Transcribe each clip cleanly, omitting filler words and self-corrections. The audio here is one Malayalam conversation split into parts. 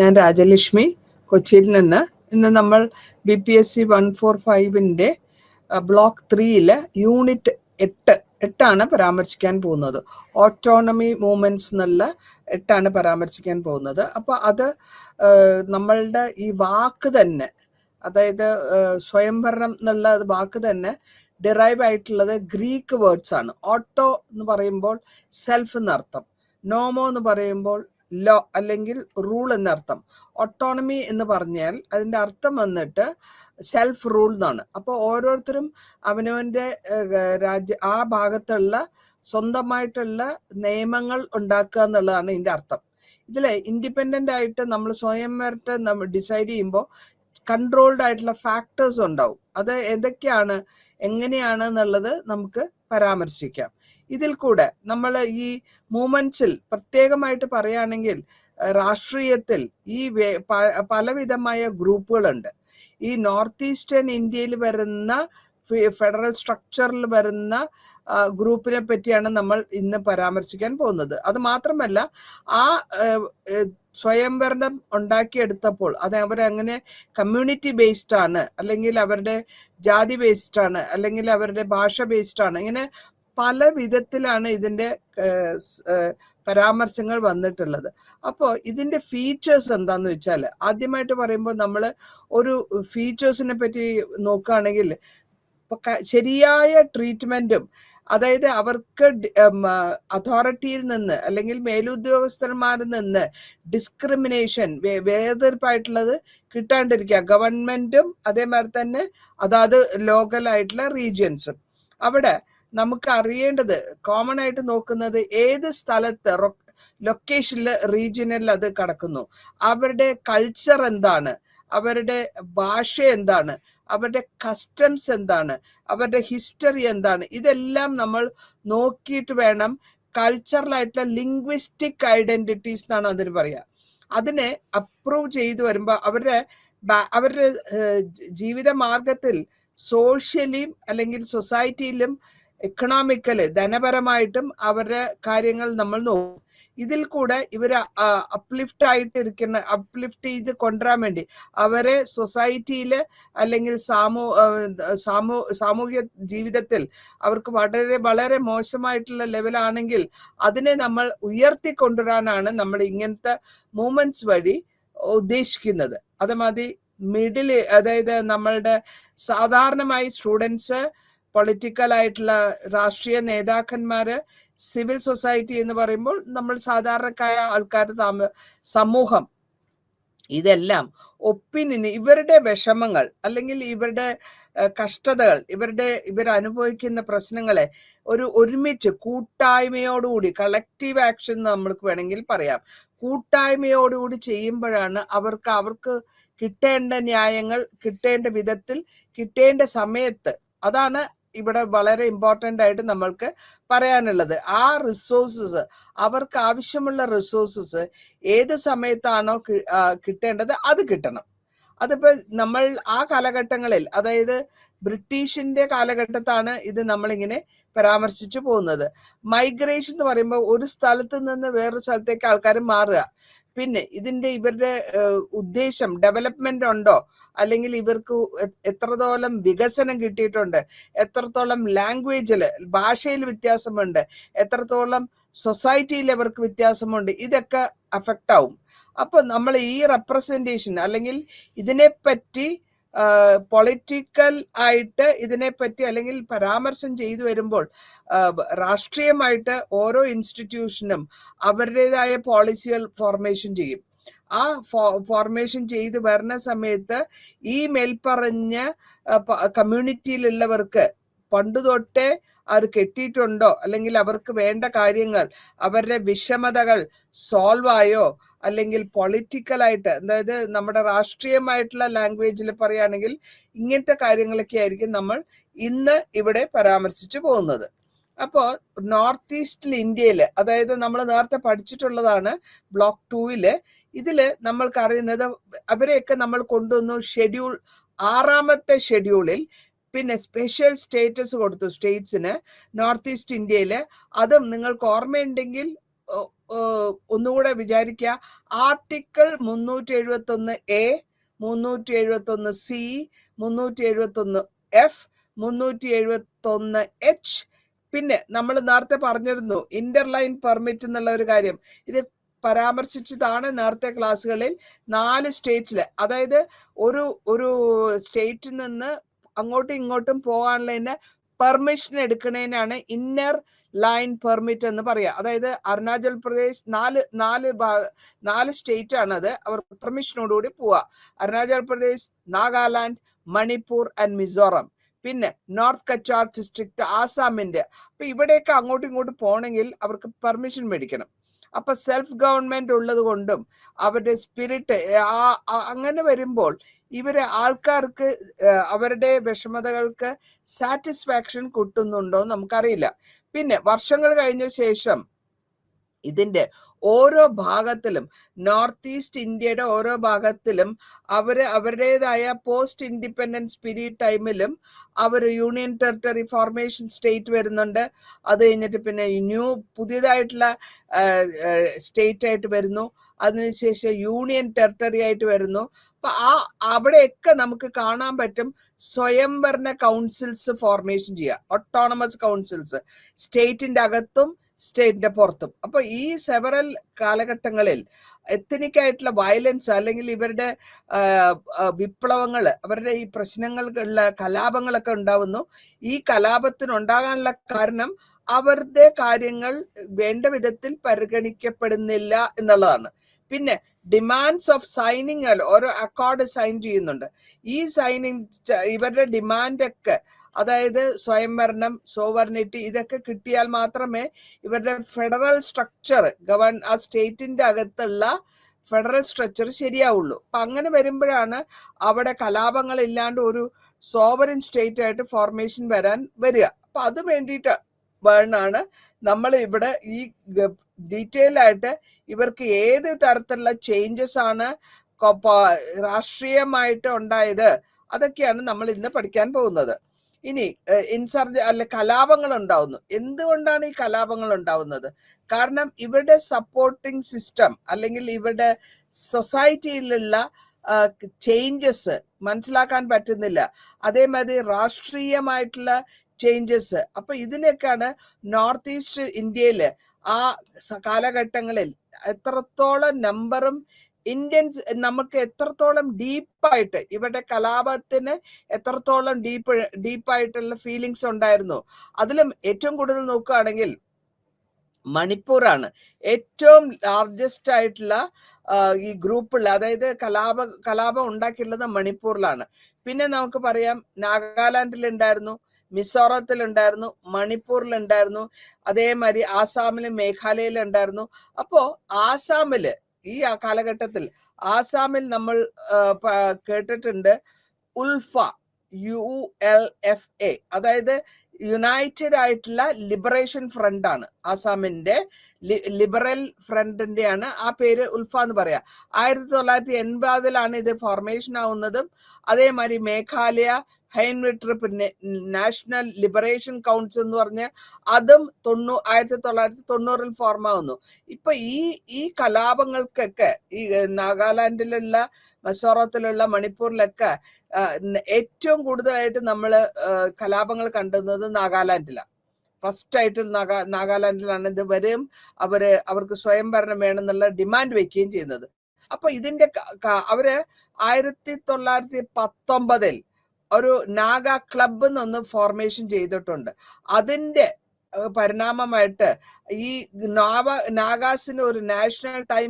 ഞാൻ രാജലക്ഷ്മി കൊച്ചിയിൽ നിന്ന്. ഇന്ന് നമ്മൾ BPSC 145-ന്റെ ബ്ലോക്ക് 3-ല് യൂണിറ്റ് 8 പരാമർശിക്കാൻ പോകുന്നത്. ഓട്ടോണമി മൂവ്മെന്റ്സ് എന്നുള്ള 8 പരാമർശിക്കാൻ പോകുന്നത്. അപ്പോൾ അത് നമ്മളുടെ ഈ വാക്ക് തന്നെ, അതായത് സ്വയംഭരണം എന്നുള്ള വാക്ക് തന്നെ ഡിറൈവ് ആയിട്ടുള്ളത് ഗ്രീക്ക് വേർഡ്സ് ആണ്. ഓട്ടോ എന്ന് പറയുമ്പോൾ സെൽഫ് എന്നർത്ഥം, നോമോ എന്ന് പറയുമ്പോൾ ലോ അല്ലെങ്കിൽ റൂൾ എന്നർത്ഥം, ഓട്ടോണമി എന്ന് പറഞ്ഞാൽ അതിൻ്റെ അർത്ഥം വന്നിട്ട് സെൽഫ് റൂൾ എന്നാണ്. അപ്പോൾ ഓരോരുത്തരും അവനവൻ്റെ ആ ഭാഗത്തുള്ള സ്വന്തമായിട്ടുള്ള നിയമങ്ങൾ ഉണ്ടാക്കുക എന്നുള്ളതാണ് ഇതിൻ്റെ അർത്ഥം. ഇതിൽ ഇൻഡിപെൻഡൻ്റ് ആയിട്ട് നമ്മൾ സ്വയംവരത്തെ നമ്മൾ ഡിസൈഡ് ചെയ്യുമ്പോൾ കൺട്രോൾഡ് ആയിട്ടുള്ള ഫാക്ടേഴ്സ് ഉണ്ടാവും. അത് എന്തൊക്കെയാണ്, എങ്ങനെയാണ് എന്നുള്ളത് നമുക്ക് പരാമർശിക്കാം. ഇതിൽ കൂടെ നമ്മൾ ഈ മൂവ്മെന്റ്സിൽ പ്രത്യേകമായിട്ട് പറയുകയാണെങ്കിൽ രാഷ്ട്രീയത്തിൽ ഈ പലവിധമായ ഗ്രൂപ്പുകളുണ്ട്. ഈ നോർത്ത് ഈസ്റ്റേൺ ഇന്ത്യയിൽ വരുന്ന ഫെഡറൽ സ്ട്രക്ചറിൽ വരുന്ന ഗ്രൂപ്പിനെ പറ്റിയാണ് നമ്മൾ ഇന്ന് പരാമർശിക്കാൻ പോകുന്നത്. അത് മാത്രമല്ല, ആ സ്വയംഭരണം ഉണ്ടാക്കിയെടുത്തപ്പോൾ അത് അവരങ്ങനെ കമ്മ്യൂണിറ്റി ബേസ്ഡ് ആണ്, അല്ലെങ്കിൽ അവരുടെ ജാതി ബേസ്ഡ് ആണ്, അല്ലെങ്കിൽ അവരുടെ ഭാഷ ബേസ്ഡ് ആണ്, ഇങ്ങനെ പല വിധത്തിലാണ് ഇതിൻ്റെ പരാമർശങ്ങൾ വന്നിട്ടുള്ളത്. അപ്പോൾ ഇതിൻ്റെ ഫീച്ചേഴ്സ് എന്താന്ന് വെച്ചാൽ, ആദ്യമായിട്ട് പറയുമ്പോൾ നമ്മൾ ഒരു ഫീച്ചേഴ്സിനെ പറ്റി നോക്കുകയാണെങ്കിൽ ശരിയായ ട്രീറ്റ്മെൻറ്റും, അതായത് അവർക്ക് അതോറിറ്റിയിൽ നിന്ന് അല്ലെങ്കിൽ മേലുദ്യോഗസ്ഥന്മാരിൽ നിന്ന് ഡിസ്ക്രിമിനേഷൻ, വേർതിരിപ്പായിട്ടുള്ളത് കിട്ടാണ്ടിരിക്കുക. ഗവൺമെൻറ്റും അതേമാതിരി തന്നെ അതാത് ലോക്കലായിട്ടുള്ള റീജിയൻസും. അവിടെ നമുക്ക് അറിയേണ്ടത്, കോമൺ ആയിട്ട് നോക്കുന്നത് ഏത് സ്ഥലത്ത് ലൊക്കേഷനിൽ റീജിയനിൽ അത് കിടക്കുന്നു, അവരുടെ കൾച്ചർ എന്താണ്, അവരുടെ ഭാഷ എന്താണ്, അവരുടെ കസ്റ്റംസ് എന്താണ്, അവരുടെ ഹിസ്റ്ററി എന്താണ്, ഇതെല്ലാം നമ്മൾ നോക്കിയിട്ട് വേണം. കൾച്ചറലായിട്ടുള്ള ലിംഗ്വിസ്റ്റിക് ഐഡന്റിറ്റീസ് എന്നാണ് അതിന് പറയുക. അതിനെ അപ്രൂവ് ചെയ്തു വരുമ്പോൾ അവരുടെ ജീവിത മാർഗത്തിൽ സോഷ്യലിയും അല്ലെങ്കിൽ സൊസൈറ്റിയിലും എക്കണോമിക്കല് ധനപരമായിട്ടും അവരുടെ കാര്യങ്ങൾ നമ്മൾ നോക്കും. ഇതിൽ കൂടെ ഇവർ അപ്ലിഫ്റ്റ് ചെയ്ത് കൊണ്ടുവരാൻ വേണ്ടി അവരെ സൊസൈറ്റിയിൽ അല്ലെങ്കിൽ സാമൂഹിക ജീവിതത്തിൽ അവർക്ക് വളരെ വളരെ മോശമായിട്ടുള്ള ലെവലാണെങ്കിൽ അതിനെ നമ്മൾ ഉയർത്തിക്കൊണ്ടുവരാനാണ് നമ്മൾ ഇങ്ങനത്തെ മൂവ്മെന്റ്സ് വഴി ഉദ്ദേശിക്കുന്നത്. അതുമാതിരി അതായത് നമ്മളുടെ സാധാരണമായി സ്റ്റുഡൻസ്, പൊളിറ്റിക്കൽ ആയിട്ടുള്ള രാഷ്ട്രീയ നേതാക്കന്മാര്, സിവിൽ സൊസൈറ്റി എന്ന് പറയുമ്പോൾ നമ്മൾ സാധാരണക്കായ ആൾക്കാർ, സമൂഹം, ഇതെല്ലാം ഒപ്പീനിയന് ഇവരുടെ വിഷമങ്ങൾ അല്ലെങ്കിൽ ഇവരുടെ കഷ്ടതകൾ, ഇവരനുഭവിക്കുന്ന പ്രശ്നങ്ങളെ ഒരുമിച്ച് കൂട്ടായ്മയോടുകൂടി, കളക്റ്റീവ് ആക്ഷൻ നമ്മൾക്ക് വേണമെങ്കിൽ പറയാം, കൂട്ടായ്മയോടുകൂടി ചെയ്യുമ്പോഴാണ് അവർക്ക് കിട്ടേണ്ട ന്യായങ്ങൾ കിട്ടേണ്ട വിധത്തിൽ, കിട്ടേണ്ട സമയത്ത്, അതാണ് ഇവിടെ വളരെ ഇമ്പോർട്ടൻ്റ് ആയിട്ട് നമ്മൾക്ക് പറയാനുള്ളത്. ആ റിസോഴ്സസ്, അവർക്ക് ആവശ്യമുള്ള റിസോഴ്സസ് ഏത് സമയത്താണോ കിട്ടേണ്ടത് അത് കിട്ടണം. അതിപ്പോൾ നമ്മൾ ആ കാലഘട്ടങ്ങളിൽ, അതായത് ബ്രിട്ടീഷിന്റെ കാലഘട്ടത്താണ് ഇത് നമ്മളിങ്ങനെ പരാമർശിച്ചു പോകുന്നത്. മൈഗ്രേഷൻ എന്ന് പറയുമ്പോൾ ഒരു സ്ഥലത്ത് നിന്ന് വേറൊരു സ്ഥലത്തേക്ക് ആൾക്കാർ മാറുക. പിന്നെ ഇവരുടെ ഉദ്ദേശം ഡെവലപ്മെന്റ് ഉണ്ടോ, അല്ലെങ്കിൽ ഇവർക്ക് എത്രത്തോളം വികസനം കിട്ടിയിട്ടുണ്ട്, എത്രത്തോളം ലാംഗ്വേജിൽ, ഭാഷയിൽ വ്യത്യാസമുണ്ട്, എത്രത്തോളം സൊസൈറ്റിയിൽ അവർക്ക് വ്യത്യാസമുണ്ട്, ഇതൊക്കെ അഫക്റ്റ് ആവും. അപ്പോൾ നമ്മൾ ഈ റെപ്രസെന്റേഷൻ അല്ലെങ്കിൽ ഇതിനെപ്പറ്റി പൊളിറ്റിക്കൽ ആയിട്ട് ഇതിനെപ്പറ്റി അല്ലെങ്കിൽ പരാമർശം ചെയ്തു വരുമ്പോൾ രാഷ്ട്രീയമായിട്ട് ഓരോ ഇൻസ്റ്റിറ്റ്യൂഷനും അവരുടേതായ പോളിസികൾ ഫോർമേഷൻ ചെയ്യും. ആ ഫോർമേഷൻ ചെയ്ത് വരുന്ന സമയത്ത് ഈ മേൽപ്പറഞ്ഞ കമ്മ്യൂണിറ്റിയിലുള്ളവർക്ക് പണ്ട് തൊട്ടേ അവർ കെട്ടിയിട്ടുണ്ടോ, അല്ലെങ്കിൽ അവർക്ക് വേണ്ട കാര്യങ്ങൾ, അവരുടെ വിഷമതകൾ സോൾവ് ആയോ, അല്ലെങ്കിൽ പൊളിറ്റിക്കലായിട്ട്, അതായത് നമ്മുടെ രാഷ്ട്രീയമായിട്ടുള്ള ലാംഗ്വേജിൽ പറയുകയാണെങ്കിൽ ഇങ്ങനത്തെ കാര്യങ്ങളൊക്കെ ആയിരിക്കും നമ്മൾ ഇന്ന് ഇവിടെ പരാമർശിച്ചു പോകുന്നത്. അപ്പോൾ നോർത്ത് ഈസ്റ്റിൽ ഇന്ത്യയിൽ, അതായത് നമ്മൾ നേരത്തെ പഠിച്ചിട്ടുള്ളതാണ് ബ്ലോക്ക് 2-ല്, ഇതിൽ നമ്മൾക്ക് അറിയുന്നത് അവരെയൊക്കെ നമ്മൾ കൊണ്ടുവന്നു 6ാമത്തെ ഷെഡ്യൂളിൽ. പിന്നെ സ്പെഷ്യൽ സ്റ്റേറ്റസ് കൊടുത്തു സ്റ്റേറ്റ്സിന് നോർത്ത് ഈസ്റ്റ് ഇന്ത്യയിൽ. അതും നിങ്ങൾക്ക് ഓർമ്മയുണ്ടെങ്കിൽ ഒന്നുകൂടെ വിചാരിക്കുക. Article 371A, 371C, 371F, 371H. പിന്നെ നമ്മൾ നേരത്തെ പറഞ്ഞിരുന്നു ഇന്റർലൈൻ പെർമിറ്റ് എന്നുള്ള ഒരു കാര്യം. ഇത് പരാമർശിച്ചതാണ് നേരത്തെ ക്ലാസ്സുകളിൽ. 4 സ്റ്റേറ്റ്സിൽ, അതായത് ഒരു സ്റ്റേറ്റിൽ നിന്ന് അങ്ങോട്ടും ഇങ്ങോട്ടും പോകാനുള്ളതിന് പെർമിഷൻ എടുക്കുന്നതിനാണ് ഇന്നർ ലൈൻ പെർമിറ്റ് എന്ന് പറയാം. അതായത് അരുണാചൽ പ്രദേശ് 4 സ്റ്റേറ്റ് ആണ് അത്, അവർ പെർമിഷനോടുകൂടി പോവാ. അരുണാചൽ പ്രദേശ്, നാഗാലാൻഡ്, മണിപ്പൂർ ആൻഡ് മിസോറം. പിന്നെ നോർത്ത് കച്ചാർ ഡിസ്ട്രിക്ട് ആസാമിന്റെ. അപ്പൊ ഇവിടെയൊക്കെ അങ്ങോട്ടും ഇങ്ങോട്ടും പോകണമെങ്കിൽ അവർക്ക് പെർമിഷൻ മേടിക്കണം. അപ്പൊ സെൽഫ് ഗവൺമെന്റ് ഉള്ളത് കൊണ്ടും അവരുടെ സ്പിരിറ്റ് അങ്ങനെ വരുമ്പോൾ ആൾക്കാർക്ക് അവരുടെ വിഷമതകൾക്ക് സാറ്റിസ്ഫാക്ഷൻ കിട്ടുന്നുണ്ടോ എന്ന് നമുക്കറിയില്ല. പിന്നെ വർഷങ്ങൾ കഴിഞ്ഞ ശേഷം ഇതിന്റെ ഓരോ ഭാഗത്തിലും, നോർത്ത് ഈസ്റ്റ് ഇന്ത്യയുടെ ഓരോ ഭാഗത്തിലും അവരുടേതായ പോസ്റ്റ് ഇൻഡിപെൻഡൻസ് പീരീഡ് ടൈമിലും യൂണിയൻ ടെറിട്ടറി ഫോർമേഷൻ സ്റ്റേറ്റ് വരുന്നുണ്ട്. അത് കഴിഞ്ഞിട്ട് പിന്നെ പുതിയതായിട്ടുള്ള സ്റ്റേറ്റ് ആയിട്ട് വരുന്നു. അതിനുശേഷം യൂണിയൻ ടെറിട്ടറി ആയിട്ട് വരുന്നു. അപ്പൊ അവിടെയൊക്കെ നമുക്ക് കാണാൻ പറ്റും സ്വയംഭരണ കൗൺസിൽസ് ഫോർമേഷൻ ചെയ്യുക, ഓട്ടോണമസ് കൗൺസിൽസ്, സ്റ്റേറ്റിന്റെ അകത്തും സ്റ്റേറ്റിന്റെ പുറത്തും. അപ്പൊ ഈ സെവറൽ കാലഘട്ടങ്ങളിൽ എത്തനിക്കായിട്ടുള്ള വയലൻസ് അല്ലെങ്കിൽ ഇവരുടെ വിപ്ലവങ്ങൾ, അവരുടെ ഈ പ്രശ്നങ്ങൾക്കുള്ള കലാപങ്ങളൊക്കെ ഉണ്ടാവുന്നു. ഈ കലാപത്തിനുണ്ടാകാനുള്ള കാരണം അവരുടെ കാര്യങ്ങൾ വേണ്ട വിധത്തിൽ പരിഗണിക്കപ്പെടുന്നില്ല എന്നുള്ളതാണ്. പിന്നെ ഡിമാൻഡ്സ് ഓഫ് സൈനിങ്, ഓരോ അക്കോർഡ് സൈൻ ചെയ്യുന്നുണ്ട്. ഈ സൈനിങ് ഇവരുടെ ഡിമാൻഡൊക്കെ, അതായത് സ്വയംഭരണം, സോവർണിറ്റി, ഇതൊക്കെ കിട്ടിയാൽ മാത്രമേ ഇവരുടെ ഫെഡറൽ സ്ട്രക്ചർ ആ സ്റ്റേറ്റിന്റെ അകത്തുള്ള ഫെഡറൽ സ്ട്രക്ചർ ശരിയാവുള്ളൂ. അപ്പൊ അങ്ങനെ വരുമ്പോഴാണ് അവിടെ കലാപങ്ങൾ ഇല്ലാണ്ട് ഒരു സോവറിൻ സ്റ്റേറ്റ് ആയിട്ട് ഫോർമേഷൻ വരിക. അപ്പൊ അത് വേണ്ടിയിട്ട് ആണ് നമ്മൾ ഇവിടെ ഈ ഡീറ്റെയിൽ ആയിട്ട് ഇവർക്ക് ഏത് തരത്തിലുള്ള ചേഞ്ചസ് ആണ് രാഷ്ട്രീയമായിട്ട് ഉണ്ടായത്, അതൊക്കെയാണ് നമ്മൾ ഇന്ന് പഠിക്കാൻ പോകുന്നത്. ഇനി കലാപങ്ങൾ ഉണ്ടാവുന്നു. എന്തുകൊണ്ടാണ് ഈ കലാപങ്ങൾ ഉണ്ടാവുന്നത്? കാരണം ഇവരുടെ സപ്പോർട്ടിംഗ് സിസ്റ്റം അല്ലെങ്കിൽ ഇവരുടെ സൊസൈറ്റിയിലുള്ള ചേഞ്ചസ് മനസ്സിലാക്കാൻ പറ്റുന്നില്ല. അതേമാതിരി രാഷ്ട്രീയമായിട്ടുള്ള ചേഞ്ചസ്. അപ്പൊ ഇതിനൊക്കെയാണ് നോർത്ത് ഈസ്റ്റ് ഇന്ത്യയില് ആ കാലഘട്ടങ്ങളിൽ എത്രത്തോളം നമ്പറും ഇന്ത്യൻസ്, നമുക്ക് എത്രത്തോളം ഡീപ്പായിട്ട് ഇവരുടെ കലാപത്തിന് എത്രത്തോളം ഡീപ്പായിട്ടുള്ള ഫീലിങ്സ് ഉണ്ടായിരുന്നു. അതിലും ഏറ്റവും കൂടുതൽ നോക്കുകയാണെങ്കിൽ മണിപ്പൂറാണ് ഏറ്റവും ലാർജസ്റ്റ് ആയിട്ടുള്ള ഈ ഗ്രൂപ്പുള്ള, അതായത് കലാപം ഉണ്ടാക്കിയിട്ടുള്ളത് മണിപ്പൂരിലാണ്. പിന്നെ നമുക്ക് പറയാം നാഗാലാൻഡിലുണ്ടായിരുന്നു, മിസോറത്തിലുണ്ടായിരുന്നു, മണിപ്പൂരിലുണ്ടായിരുന്നു, അതേമാതിരി ആസാമിലും മേഘാലയയിലുണ്ടായിരുന്നു. അപ്പോ ആസാമില് ഈ കാലഘട്ടത്തിൽ ആസാമിൽ നമ്മൾ കേട്ടിട്ടുണ്ട് ULFA, ULFA, അതായത് യുണൈറ്റഡ് ആയിട്ടുള്ള ലിബറേഷൻ ഫ്രണ്ട് ആണ്. ആസാമിന്റെ ലിബറൽ ഫ്രണ്ടിന്റെയാണ് ആ പേര് ഉൽഫ എന്ന് പറയാ. 1980 ഇത് ഫോർമേഷൻ ആവുന്നതും. അതേമാതിരി മേഘാലയ ഹൈൻവിട്ര, പിന്നെ നാഷണൽ ലിബറേഷൻ കൗൺസിൽ എന്ന് പറഞ്ഞ് അതും 1990 ഫോം ആവുന്നു. ഇപ്പൊ ഈ കലാപങ്ങൾക്കൊക്കെ ഈ നാഗാലാൻഡിലുള്ള, മിസോറത്തിലുള്ള, മണിപ്പൂരിലൊക്കെ ഏറ്റവും കൂടുതലായിട്ട് നമ്മൾ കലാപങ്ങൾ കണ്ടുന്നത് നാഗാലാൻഡിലാണ്. ഫസ്റ്റ് ആയിട്ട് നാഗാലാൻഡിലാണ് ഇത് വരും. അവർക്ക് സ്വയംഭരണം വേണമെന്നുള്ള ഡിമാൻഡ് വെക്കുകയും ചെയ്യുന്നത്. അപ്പൊ ഇതിന്റെ അവര് 1919 ഒരു നാഗ ക്ലബ് എന്നൊന്ന് ഫോർമേഷൻ ചെയ്തിട്ടുണ്ട്. അതിന്റെ പരിണാമമായിട്ട് ഈ നാഗാസിന് ഒരു നാഷണൽ ടൈം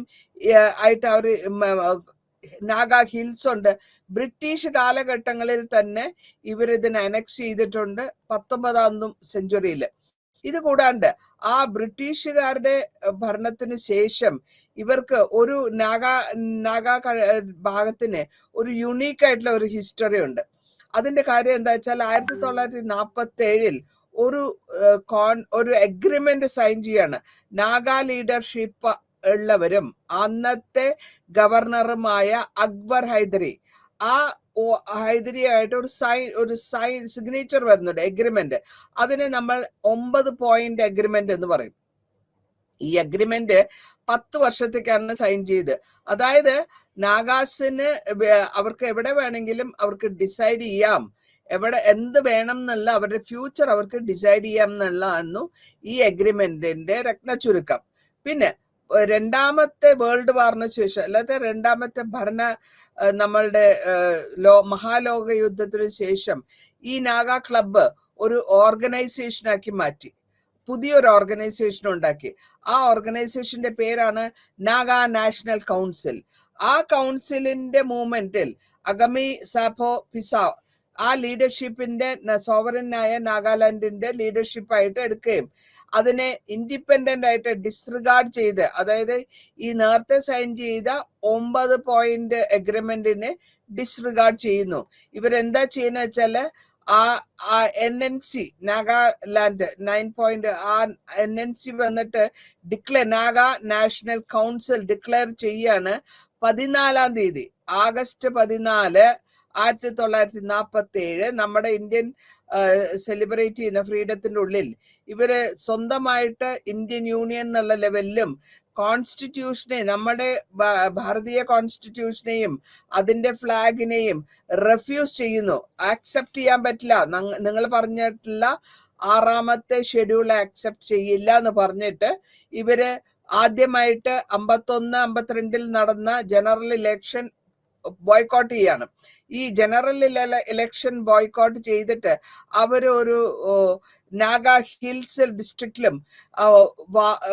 ആയിട്ട് അവര് നാഗ ഹിൽസ് ഉണ്ട്. ബ്രിട്ടീഷ് കാലഘട്ടങ്ങളിൽ തന്നെ ഇവരിതിനെ അനക്സ് ചെയ്തിട്ടുണ്ട് 19ാം സെഞ്ചുറിയിൽ. ഇത് കൂടാണ്ട് ആ ബ്രിട്ടീഷുകാരുടെ ഭരണത്തിന് ശേഷം ഇവർക്ക് ഒരു നാഗ ഭാഗത്തിന് ഒരു യുണീക്ക് ആയിട്ടുള്ള ഒരു ഹിസ്റ്ററി ഉണ്ട്. അതിന്റെ കാര്യം എന്താ വെച്ചാൽ 1947 ഒരു എഗ്രിമെന്റ് സൈൻ ചെയ്യാണ്. നാഗ ലീഡർഷിപ്പ് ഉള്ളവരും അന്നത്തെ ഗവർണറുമായ അക്ബർ ഹൈദരി, ആ ഹൈദരിയായിട്ട് ഒരു സിഗ്നേച്ചർ വരുന്നുണ്ട്, എഗ്രിമെന്റ്. അതിനെ നമ്മൾ 9 പോയിന്റ് എഗ്രിമെന്റ് എന്ന് പറയും. ഈ അഗ്രിമെന്റ് 10 വർഷത്തേക്കാണ് സൈൻ ചെയ്ത്. അതായത് നാഗാസിന് അവർക്ക് എവിടെ വേണമെങ്കിലും അവർക്ക് ഡിസൈഡ് ചെയ്യാം, എവിടെ എന്ത് വേണം എന്നുള്ള അവരുടെ ഫ്യൂച്ചർ അവർക്ക് ഡിസൈഡ് ചെയ്യാം എന്നുള്ളതാണ് ഈ അഗ്രിമെന്റിന്റെ രത്ന ചുരുക്കം. പിന്നെ രണ്ടാമത്തെ വേൾഡ് വാറിന് ശേഷം, അല്ലാതെ രണ്ടാമത്തെ നമ്മളുടെ മഹാലോക യുദ്ധത്തിന് ശേഷം ഈ നാഗ ക്ലബ്ബ് ഒരു ഓർഗനൈസേഷനാക്കി മാറ്റി, പുതിയൊരു ഓർഗനൈസേഷൻ ഉണ്ടാക്കി. ആ ഓർഗനൈസേഷന്റെ പേരാണ് നാഗ നാഷണൽ കൗൺസിൽ. ആ കൗൺസിലിന്റെ മൂവ്മെന്റിൽ അഗമി സാപ്പോ പിസാവ് ആ ലീഡർഷിപ്പിന്റെ സോവറനായ നാഗാലാൻഡിന്റെ ലീഡർഷിപ്പായിട്ട് എടുക്കുകയും അതിനെ ഇൻഡിപെൻഡന്റ് ആയിട്ട് ഡിസ്റിഗാർഡ് ചെയ്ത്, അതായത് ഈ നേരത്തെ സൈൻ ചെയ്ത 9 പോയിന്റ് അഗ്രിമെന്റിനെ ഡിസ്റിഗാർഡ് ചെയ്യുന്നു. ഇവരെന്താ ചെയ്യുന്ന വെച്ചാല് ആ NNC നാഗാലാൻഡ് 9 പോയിന്റ് ആ NNC വന്നിട്ട് നാഗ നാഷണൽ കൗൺസിൽ ഡിക്ലെയർ ചെയ്യാണ് 14-ാം തീയതി ആഗസ്റ്റ് 14, 1947 നമ്മുടെ ഇന്ത്യൻ സെലിബ്രേറ്റ് ചെയ്യുന്ന ഫ്രീഡത്തിന്റെ ഉള്ളിൽ ഇവര് സ്വന്തമായിട്ട് ഇന്ത്യൻ യൂണിയൻ എന്നുള്ള ലെവലിലും കോൺസ്റ്റിറ്റ്യൂഷനെ, നമ്മുടെ ഭാരതീയ കോൺസ്റ്റിറ്റ്യൂഷനെയും അതിന്റെ ഫ്ലാഗിനെയും റെഫ്യൂസ് ചെയ്യുന്നു. ആക്സെപ്റ്റ് ചെയ്യാൻ പറ്റില്ല, നിങ്ങൾ പറഞ്ഞിട്ടുള്ള 6ാമത്തെ ഷെഡ്യൂൾ ആക്സെപ്റ്റ് ചെയ്യില്ല എന്ന് പറഞ്ഞിട്ട് ഇവര് ആദ്യമായിട്ട് 51-52 നടന്ന ജനറൽ ഇലക്ഷൻ ബോയ്ക്കോട്ട് ചെയ്യാണ്. ഈ ജനറൽ ഇലക്ഷൻ ബോയ്ക്കോട്ട് ചെയ്തിട്ട് അവരൊരു നാഗ ഹിൽസ് ഡിസ്ട്രിക്റ്റിലും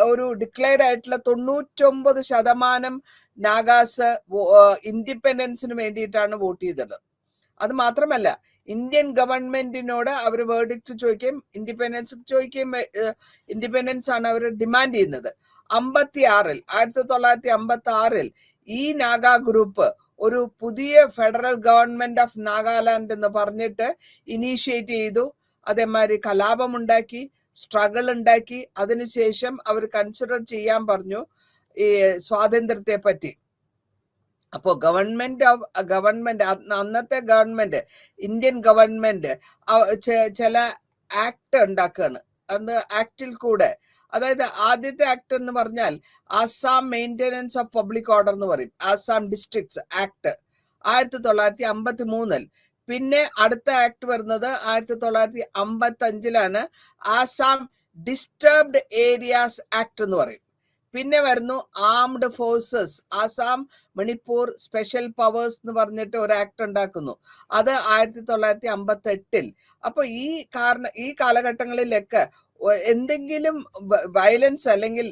ഒരു ഡിക്ലെയർഡ് ആയിട്ടുള്ള 99% നാഗാസ് ഇൻഡിപെൻഡൻസിന് വേണ്ടിയിട്ടാണ് വോട്ട് ചെയ്തത്. അത് മാത്രമല്ല, ഇന്ത്യൻ ഗവൺമെന്റിനോട് അവർ വേർഡിക്റ്റ് ചോദിക്കുകയും ഇൻഡിപെൻഡൻസ് ആണ് അവർ ഡിമാൻഡ് ചെയ്യുന്നത്. 1956 ഈ നാഗ ഗ്രൂപ്പ് ഒരു പുതിയ ഫെഡറൽ ഗവൺമെന്റ് ഓഫ് നാഗാലാൻഡ് എന്ന് പറഞ്ഞിട്ട് ഇനീഷ്യേറ്റ് ചെയ്തു. അതേമാതിരി കലാപമുണ്ടാക്കി, സ്ട്രഗിൾ ഉണ്ടാക്കി. അതിനുശേഷം അവർ കൺസിഡർ ചെയ്യാൻ പറഞ്ഞു ഈ സ്വാതന്ത്ര്യത്തെ പറ്റി. അപ്പോ ഗവൺമെന്റ് അന്നത്തെ ഗവൺമെന്റ്, ഇന്ത്യൻ ഗവൺമെന്റ് ചില ആക്ട് ഉണ്ടാക്കുകയാണ്. അന്ന് ആക്ടിൽ കൂടെ, അതായത് ആദ്യത്തെ ആക്ട് എന്ന് പറഞ്ഞാൽ Assam maintenance of public order എന്ന് പറയും, ആസാം ഡിസ്ട്രിക്ട്സ് ആക്ട് 1953. പിന്നെ അടുത്ത ആക്ട് വരുന്നത് 1955 ആസാം ഡിസ്റ്റർബ്ഡ് ഏരിയാസ് ആക്ട് എന്ന് പറയും. പിന്നെ വരുന്നു armed forces, Assam Manipur special powers എന്ന് പറഞ്ഞിട്ട് ഒരു ആക്ട് ഉണ്ടാക്കുന്നു. അത് 1958. അപ്പൊ ഈ കാലഘട്ടങ്ങളിലൊക്കെ എന്തെങ്കിലും വയലൻസ് അല്ലെങ്കിൽ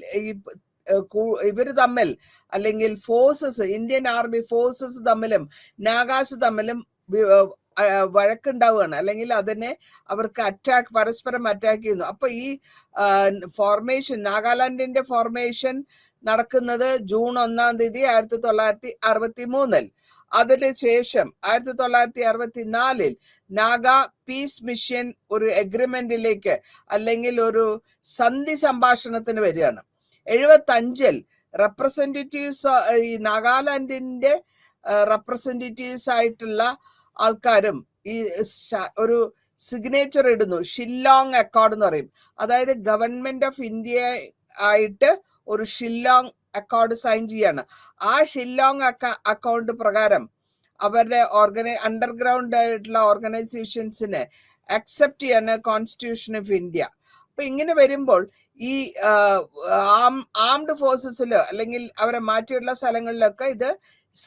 ഇവര് തമ്മിൽ, അല്ലെങ്കിൽ ഫോഴ്സസ്, ഇന്ത്യൻ ആർമി ഫോഴ്സസ് തമ്മിലും നാഗാസ് തമ്മിലും വഴക്കുണ്ടാവുകയാണ്, അല്ലെങ്കിൽ അതിനെ അവർക്ക് പരസ്പരം അറ്റാക്ക് ചെയ്യുന്നു. അപ്പൊ ഈ ഫോർമേഷൻ, നാഗാലാൻഡിന്റെ ഫോർമേഷൻ നടക്കുന്നത് ജൂൺ 1-ാം തീയതി 1963. അതിനുശേഷം 1964 നാഗ പീസ് മിഷൻ ഒരു എഗ്രിമെന്റിലേക്ക്, അല്ലെങ്കിൽ ഒരു സന്ധി സംഭാഷണത്തിന് വരികയാണ്. 75 റെപ്രസെന്റേറ്റീവ്സ്, ഈ നാഗാലാൻഡിന്റെ റെപ്രസെന്റേറ്റീവ്സ് ആയിട്ടുള്ള ആൾക്കാരും ഈ ഒരു സിഗ്നേച്ചർ ഇടുന്നു. ഷില്ലോങ് അക്കോർഡ് എന്ന് പറയും. അതായത് ഗവൺമെന്റ് ഓഫ് ഇന്ത്യ ആയിട്ട് ഒരു ഷില്ലോങ് അക്കോർഡ് സൈൻ ചെയ്യാണ്. ആ ഷില്ലോങ് അക്കൗണ്ട് പ്രകാരം അവരുടെ അണ്ടർഗ്രൗണ്ട് ആയിട്ടുള്ള ഓർഗനൈസേഷൻസിനെ അക്സെപ്റ്റ് ചെയ്യാണ് കോൺസ്റ്റിറ്റ്യൂഷൻ ഓഫ് ഇന്ത്യ. അപ്പൊ ഇങ്ങനെ വരുമ്പോൾ ഈ ആംഡ് ഫോഴ്സസിലോ അല്ലെങ്കിൽ അവരെ മാറ്റിയുള്ള സ്ഥലങ്ങളിലൊക്കെ ഇത്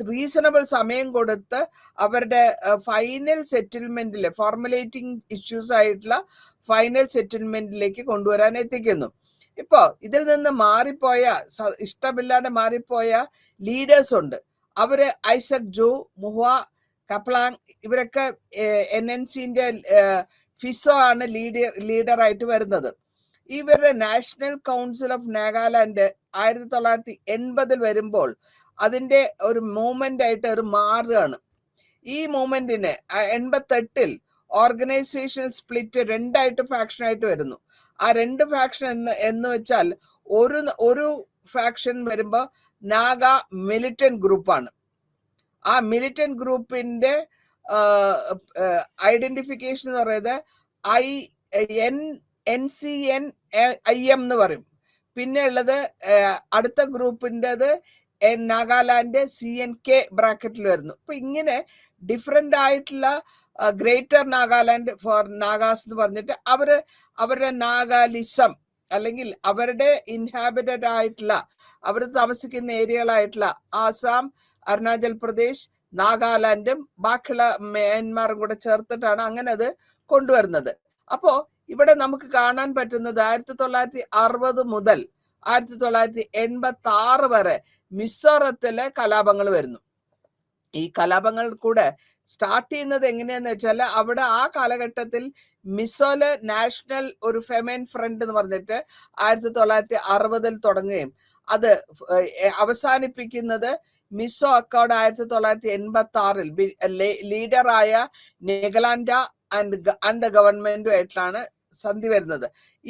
റീസണബിൾ സമയം കൊടുത്ത് അവരുടെ ഫൈനൽ സെറ്റിൽമെന്റിൽ, ഫോർമുലേറ്റിംഗ് ഇഷ്യൂസ് ആയിട്ടുള്ള ഫൈനൽ സെറ്റിൽമെന്റിലേക്ക് കൊണ്ടുവരാൻ എത്തിക്കുന്നു. ഇപ്പോ ഇതിൽ നിന്ന് മാറിപ്പോയ, ഇഷ്ടമില്ലാതെ മാറിപ്പോയ ലീഡേഴ്സ് ഉണ്ട്. അവര് ഐസക് ജോ, മുഹ കപ്ലാങ്, ഇവരൊക്കെ NNCന്റെ ഫിസോ ആണ് ലീഡറായിട്ട് വരുന്നത്. ഇവരുടെ നാഷണൽ കൗൺസിൽ ഓഫ് നാഗാലാൻഡ് 1980 വരുമ്പോൾ അതിന്റെ ഒരു മൂവ്മെന്റ് ആയിട്ട് ഒരു മാറുകയാണ്. ഈ മൂവ്മെന്റിന് 88 ഓർഗനൈസേഷണൽ സ്പ്ലിറ്റ് 2 ഫാക്ഷൻ ആയിട്ട് വരുന്നു. ആ 2 ഫാക്ഷൻ എന്ന് വെച്ചാൽ ഒരു ഫാക്ഷൻ വരുമ്പോ നാഗ മിലിറ്റന്റ് ഗ്രൂപ്പാണ്. ആ മിലിറ്റന്റ് ഗ്രൂപ്പിന്റെ ഐഡന്റിഫിക്കേഷൻ എന്ന് പറയുന്നത് NCNIM എന്ന് പറയും. പിന്നെ ഉള്ളത് അടുത്ത ഗ്രൂപ്പിൻ്റെത് നാഗാലാൻഡ് CNK ബ്രാക്കറ്റിൽ വരുന്നു. അപ്പൊ ഇങ്ങനെ ഡിഫറെന്റ് ആയിട്ടുള്ള ഗ്രേറ്റർ നാഗാലാൻഡ് ഫോർ നാഗാസ് എന്ന് പറഞ്ഞിട്ട് അവരുടെ നാഗാലിസം അല്ലെങ്കിൽ അവരുടെ ഇൻഹാബിറ്റഡ് ആയിട്ടുള്ള അവർ താമസിക്കുന്ന ഏരിയകളായിട്ടുള്ള ആസാം, അരുണാചൽ പ്രദേശ്, നാഗാലാൻഡും ബാക്കിയുള്ള മ്യാൻമാറും കൂടെ ചേർത്തിട്ടാണ് അങ്ങനെ അത് കൊണ്ടുവരുന്നത്. അപ്പോ ഇവിടെ നമുക്ക് കാണാൻ പറ്റുന്നത് 1960 മുതൽ 1986 വരെ മിസോറത്തിലെ കലാപങ്ങൾ വരുന്നു. ഈ കലാപങ്ങൾ കൂടെ സ്റ്റാർട്ട് ചെയ്യുന്നത് എങ്ങനെയാന്ന് വെച്ചാൽ അവിടെ ആ കാലഘട്ടത്തിൽ മിസോല് നാഷണൽ ഒരു ഫെമൈൻ ഫ്രണ്ട് എന്ന് പറഞ്ഞിട്ട് 1960 തുടങ്ങുകയും അത് അവസാനിപ്പിക്കുന്നത് മിസോ അക്കോർഡ് 1986 ലീഡറായ നെഗലാൻഡ ആൻഡ് ഗവൺമെന്റുമായിട്ടാണ് സന്ധി വരുന്നത്.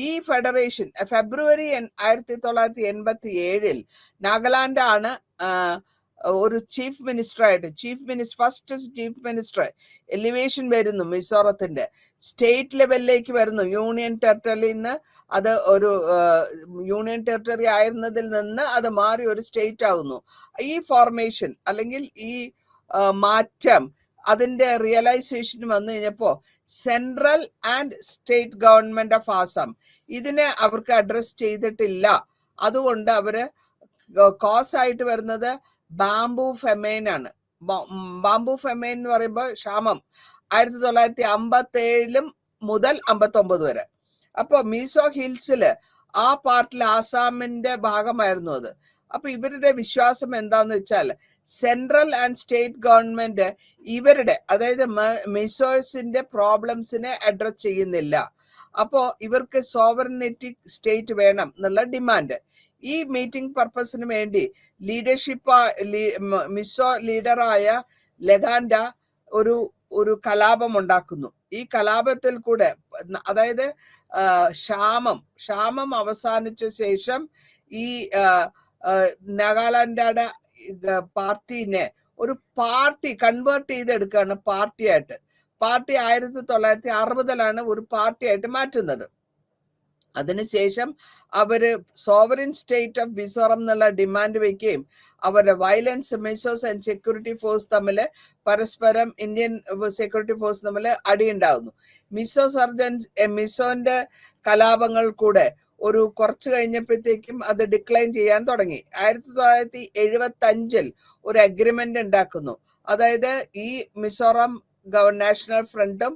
ഈ ഫെഡറേഷൻ ഫെബ്രുവരി 1987 നാഗാലാൻഡ് ആണ് ഒരു chief minister first chief minister elevation വരുന്നു. മിസോറത്തിന്റെ സ്റ്റേറ്റ് ലെവലിലേക്ക് വരുന്നു. യൂണിയൻ ടെറിട്ടറിയിൽ നിന്ന് അത് ഒരു യൂണിയൻ ടെറിട്ടറി ആയിരുന്നതിൽ നിന്ന് അത് മാറി ഒരു സ്റ്റേറ്റ് ആകുന്നു. ഈ ഫോർമേഷൻ അല്ലെങ്കിൽ ഈ മാറ്റം അതിന്റെ റിയലൈസേഷൻ വന്നു കഴിഞ്ഞപ്പോ central and state government of Assam ഇതിനെ അവർക്ക് അഡ്രസ് ചെയ്തിട്ടില്ല. അതുകൊണ്ട് അവര് കോസ് ആയിട്ട് വരുന്നത് ബാംബു ഫെമൈൻ ആണ്. ബാംബു ഫെമൈൻ എന്ന് പറയുമ്പോൾ ക്ഷാമം 1957 മുതൽ 59 വരെ. അപ്പൊ മീസോ ഹിൽസില് ആ പാർട്ടിൽ ആസാമിന്റെ ഭാഗമായിരുന്നു അത്. അപ്പൊ ഇവരുടെ വിശ്വാസം എന്താന്ന് വെച്ചാൽ സെൻട്രൽ ആൻഡ് സ്റ്റേറ്റ് ഗവൺമെന്റ് ഇവരുടെ അതായത് മിസോസിന്റെ പ്രോബ്ലംസിനെ അഡ്രസ് ചെയ്യുന്നില്ല. അപ്പോ ഇവർക്ക് സോവറിനിറ്റി സ്റ്റേറ്റ് വേണം എന്നുള്ള ഡിമാൻഡ്. ഈ മീറ്റിംഗ് പർപ്പസിന് വേണ്ടി മിസോ ലീഡറായ ലെഗാൻഡ ഒരു കലാപം ഉണ്ടാക്കുന്നു. ഈ കലാപത്തിൽ കൂടെ അതായത് ക്ഷാമം അവസാനിച്ച ശേഷം ഈ നാഗാലാൻഡയുടെ പാർട്ടീനെ ഒരു പാർട്ടി കൺവേർട്ട് ചെയ്തെടുക്കുകയാണ് പാർട്ടി 1960 ഒരു പാർട്ടിയായിട്ട് മാറ്റുന്നത്. അതിനുശേഷം അവര് സോവറിൻ സ്റ്റേറ്റ് ഓഫ് മിസോറം എന്നുള്ള ഡിമാൻഡ് വയ്ക്കുകയും അവരുടെ വയലൻസ് മിസോസ് ആൻഡ് സെക്യൂരിറ്റി ഫോഴ്സ് തമ്മിൽ പരസ്പരം ഇന്ത്യൻ സെക്യൂരിറ്റി ഫോഴ്സ് തമ്മിൽ അടിയുണ്ടാകുന്നു. മിസോന്റെ കലാപങ്ങൾ കൂടെ ഒരു കുറച്ച് കഴിഞ്ഞപ്പോഴത്തേക്കും അത് ഡിക്ലൈൻ ചെയ്യാൻ തുടങ്ങി. 1975 ഒരു അഗ്രിമെന്റ് ഉണ്ടാക്കുന്നു. അതായത് ഈ മിസോറാം നാഷണൽ ഫ്രണ്ടും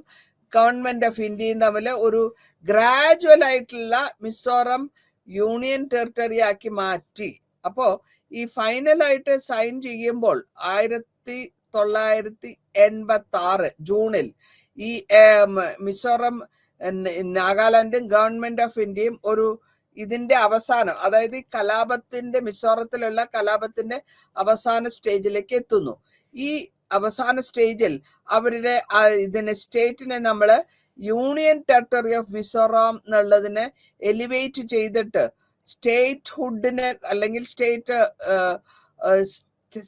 ഗവൺമെന്റ് ഓഫ് ഇന്ത്യയും തമ്മിൽ ഒരു ഗ്രാജുവൽ ആയിട്ടുള്ള മിസോറം യൂണിയൻ ടെറിട്ടറി ആക്കി മാറ്റി. അപ്പോ ഈ ഫൈനലായിട്ട് സൈൻ ചെയ്യുമ്പോൾ 1986 ജൂണിൽ ഈ മിസോറം നാഗാലാൻഡും ഗവൺമെന്റ് ഓഫ് ഇന്ത്യയും ഇതിന്റെ അവസാനം അതായത് ഈ മിസോറത്തിലുള്ള കലാപത്തിന്റെ അവസാന സ്റ്റേജിലേക്ക് എത്തുന്നു. ഈ അവസാന സ്റ്റേജിൽ അവരുടെ സ്റ്റേറ്റിനെ നമ്മള് യൂണിയൻ ടെറിട്ടറി ഓഫ് മിസോറാം എന്നുള്ളതിനെ എലിവേറ്റ് ചെയ്തിട്ട് സ്റ്റേറ്റ് ഹുഡിന് അല്ലെങ്കിൽ സ്റ്റേറ്റ്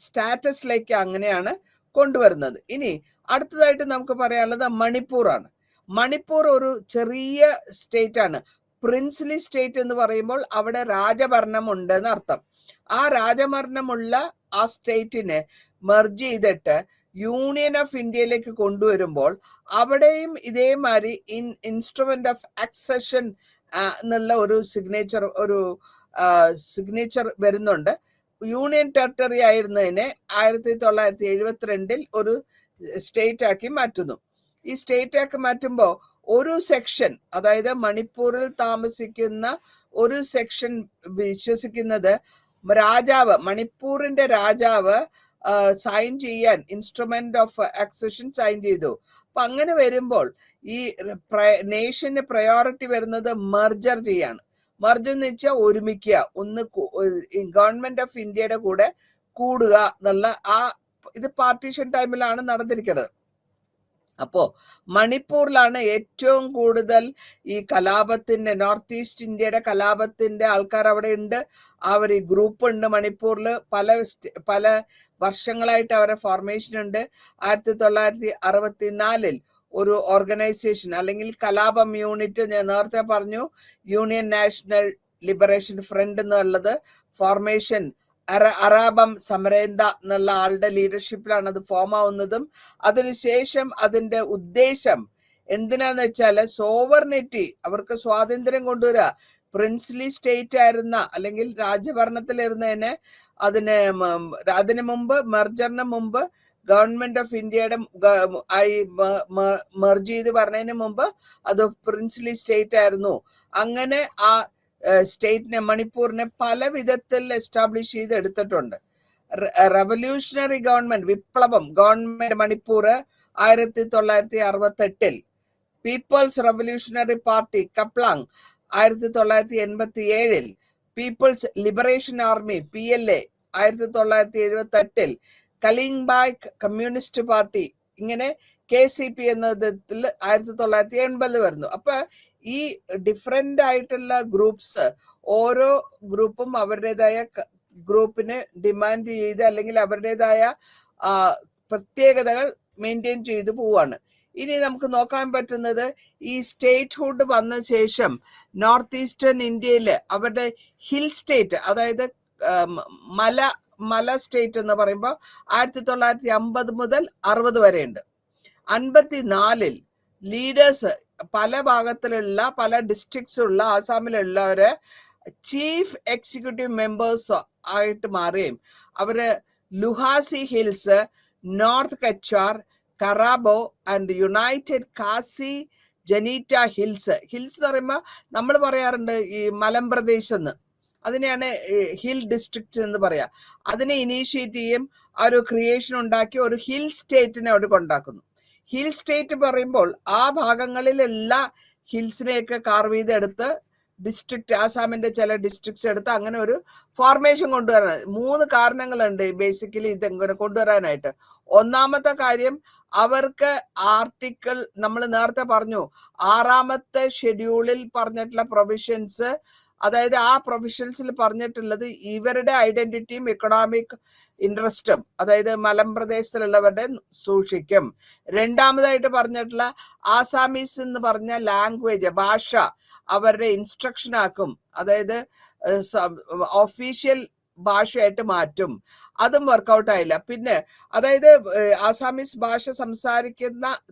സ്റ്റാറ്റസിലേക്ക് അങ്ങനെയാണ് കൊണ്ടുവരുന്നത്. ഇനി അടുത്തതായിട്ട് നമുക്ക് പറയാനുള്ളത് മണിപ്പൂറാണ്. മണിപ്പൂർ ഒരു ചെറിയ സ്റ്റേറ്റ് ആണ്. പ്രിൻസ്ലി സ്റ്റേറ്റ് എന്ന് പറയുമ്പോൾ അവിടെ രാജഭരണം ഉണ്ടെന്ന് അർത്ഥം. ആ രാജഭരണമുള്ള ആ സ്റ്റേറ്റിനെ മെർജ് ചെയ്തിട്ട് യൂണിയൻ ഓഫ് ഇന്ത്യയിലേക്ക് കൊണ്ടുവരുമ്പോൾ അവിടെയും ഇതേമാതിരി ഇൻസ്ട്രുമെന്റ് ഓഫ് അക്സഷൻ എന്നുള്ള ഒരു സിഗ്നേച്ചർ വരുന്നുണ്ട്. യൂണിയൻ ടെറിട്ടറി ആയിരുന്നതിനെ 1972 ഒരു സ്റ്റേറ്റ് ആക്കി മാറ്റുന്നു. ഈ സ്റ്റേറ്റ് ആക്കി മാറ്റുമ്പോൾ ഒരു സെക്ഷൻ അതായത് മണിപ്പൂരിൽ താമസിക്കുന്ന ഒരു സെക്ഷൻ വിശ്വസിക്കുന്നത് മണിപ്പൂരിന്റെ രാജാവ് സൈൻ ചെയ്യാൻ ഇൻസ്ട്രുമെന്റ് ഓഫ് അക്സഷൻ സൈൻ ചെയ്തു. അപ്പൊ അങ്ങനെ വരുമ്പോൾ ഈ നേഷന് പ്രയോറിറ്റി വരുന്നത് മെർജർ ചെയ്യാണ്. മെർജർ എന്ന് വെച്ചാൽ ഒരുമിക്കുക, ഗവൺമെന്റ് ഓഫ് ഇന്ത്യയുടെ കൂടെ കൂടുക എന്നുള്ള ഇത് പാർട്ടീഷൻ ടൈമിലാണ് നടന്നിരിക്കുന്നത്. അപ്പോ മണിപ്പൂരിലാണ് ഏറ്റവും കൂടുതൽ ഈ കലാപത്തിന്റെ നോർത്ത് ഈസ്റ്റ് ഇന്ത്യയുടെ കലാപത്തിന്റെ ആൾക്കാർ അവിടെ ഉണ്ട്. ഈ ഗ്രൂപ്പ് ഉണ്ട് മണിപ്പൂരിൽ. പല വർഷങ്ങളായിട്ട് അവരുടെ ഫോർമേഷൻ ഉണ്ട്. 1964 ഒരു ഓർഗനൈസേഷൻ അല്ലെങ്കിൽ കലാപം യൂണിറ്റ്, ഞാൻ നേരത്തെ പറഞ്ഞു യൂണിയൻ നാഷണൽ ലിബറേഷൻ ഫ്രണ്ട് എന്നുള്ളത് ഫോർമേഷൻ അറാബം സമരേന്ദ എന്നുള്ള ആളുടെ ലീഡർഷിപ്പിലാണ് അത് ഫോം ആവുന്നതും അതിനുശേഷം അതിന്റെ ഉദ്ദേശം എന്തിനാന്ന് വെച്ചാല് സോവർണിറ്റി, അവർക്ക് സ്വാതന്ത്ര്യം കൊണ്ടുവരിക. പ്രിൻസ്ലി സ്റ്റേറ്റ് ആയിരുന്ന അല്ലെങ്കിൽ രാജ്യഭരണത്തിലിരുന്നതിന് അതിന് മുമ്പ് മെർജറിന് മുമ്പ് ഗവൺമെന്റ് ഓഫ് ഇന്ത്യയുടെ ആയി മെർജ് ചെയ്ത് പറഞ്ഞതിന് മുമ്പ് അത് പ്രിൻസ്ലി സ്റ്റേറ്റ് ആയിരുന്നു. അങ്ങനെ ആ സ്റ്റേറ്റിനെ, മണിപ്പൂരിനെ പല വിധത്തിൽ എസ്റ്റാബ്ലിഷ് ചെയ്ത് എടുത്തിട്ടുണ്ട്. റവല്യൂഷണറി ഗവൺമെന്റ്, വിപ്ലവം government Manipur 1968, people's revolutionary party കപ്ലാങ് 1987, പീപ്പിൾസ് ലിബറേഷൻ ആർമി PLA 1978, കലിംഗ്ബായ് കമ്മ്യൂണിസ്റ്റ് പാർട്ടി, ഇങ്ങനെ KCP എന്ന വിധത്തിൽ 1980 വരുന്നു. അപ്പൊ ഈ ഡിഫറെന്റ് ആയിട്ടുള്ള ഗ്രൂപ്പ്സ്, ഓരോ ഗ്രൂപ്പും അവരുടേതായ ഗ്രൂപ്പിന് ഡിമാൻഡ് ചെയ്ത് അല്ലെങ്കിൽ അവരുടേതായ പ്രത്യേകതകൾ മെയിൻറ്റെയിൻ ചെയ്തു പോവാണ്. ഇനി നമുക്ക് നോക്കാൻ പറ്റുന്നത് ഈ സ്റ്റേറ്റ്ഹുഡ് വന്ന ശേഷം നോർത്ത് ഈസ്റ്റേൺ ഇന്ത്യയിൽ അവരുടെ ഹിൽ സ്റ്റേറ്റ്, അതായത് മല സ്റ്റേറ്റ് എന്ന് പറയുമ്പോൾ 1950 മുതൽ 60 വരെ ഉണ്ട്. 54 ലീഡേഴ്സ് പല ഭാഗത്തിലുള്ള പല ഡിസ്ട്രിക്ട്സ് ഉള്ള ആസാമിലുള്ളവര് ചീഫ് എക്സിക്യൂട്ടീവ് മെമ്പേഴ്സ് ആയിട്ട് മാറുകയും അവര് ലുഹാസി ഹിൽസ്, നോർത്ത് കച്ചാർ, കറാബോ and United Khasi Jaintia Hills എന്ന് പറയുമ്പോൾ നമ്മൾ പറയാറുണ്ട് ഈ മലമ്പ്രദേശം എന്ന്, അതിനെയാണ് ഹിൽ ഡിസ്ട്രിക്ട് എന്ന് പറയാ. അതിനെ ഇനീഷ്യേറ്റ് ചെയ്യും, ആ ഒരു ക്രിയേഷൻ ഉണ്ടാക്കി ഒരു ഹിൽ സ്റ്റേറ്റിനെ അവിടെ കൊണ്ടാക്കുന്നു. ഹിൽ സ്റ്റേറ്റ് പറയുമ്പോൾ ആ ഭാഗങ്ങളിലുള്ള ഹിൽസിനെയൊക്കെ കാർവ് ചെയ്തെടുത്ത് ഡിസ്ട്രിക്ട്, ആസാമിന്റെ ചില ഡിസ്ട്രിക്ട്സ് എടുത്ത് അങ്ങനെ ഒരു ഫോർമേഷൻ കൊണ്ടുവരാൻ 3 കാരണങ്ങളുണ്ട് ബേസിക്കലി ഇതെങ്ങനെ കൊണ്ടുവരാനായിട്ട്. ഒന്നാമത്തെ കാര്യം, അവർക്ക് ആർട്ടിക്കിൾ നമ്മൾ നേരത്തെ പറഞ്ഞു 6ാമത്തെ ഷെഡ്യൂളിൽ പറഞ്ഞിട്ടുള്ള പ്രൊവിഷൻസ്, അതായത് ആ പ്രൊവിഷൻസിൽ പറഞ്ഞിട്ടുള്ളത് ഇവരുടെ ഐഡന്റിറ്റിയും എക്കണോമിക് ഇൻട്രസ്റ്റും, അതായത് മലമ്പ്രദേശത്തിലുള്ളവരുടെ സൂക്ഷിക്കും. രണ്ടാമതായിട്ട് പറഞ്ഞിട്ടുള്ള ആസാമീസ് എന്ന് പറഞ്ഞ ലാംഗ്വേജ്, ഭാഷ അവരുടെ ഇൻസ്ട്രക്ഷൻ ആക്കും, അതായത് ഒഫീഷ്യൽ ഭാഷയായിട്ട് മാറ്റും. അതും വർക്കൗട്ട് ആയില്ല. പിന്നെ അതായത് ആസാമീസ് ഭാഷ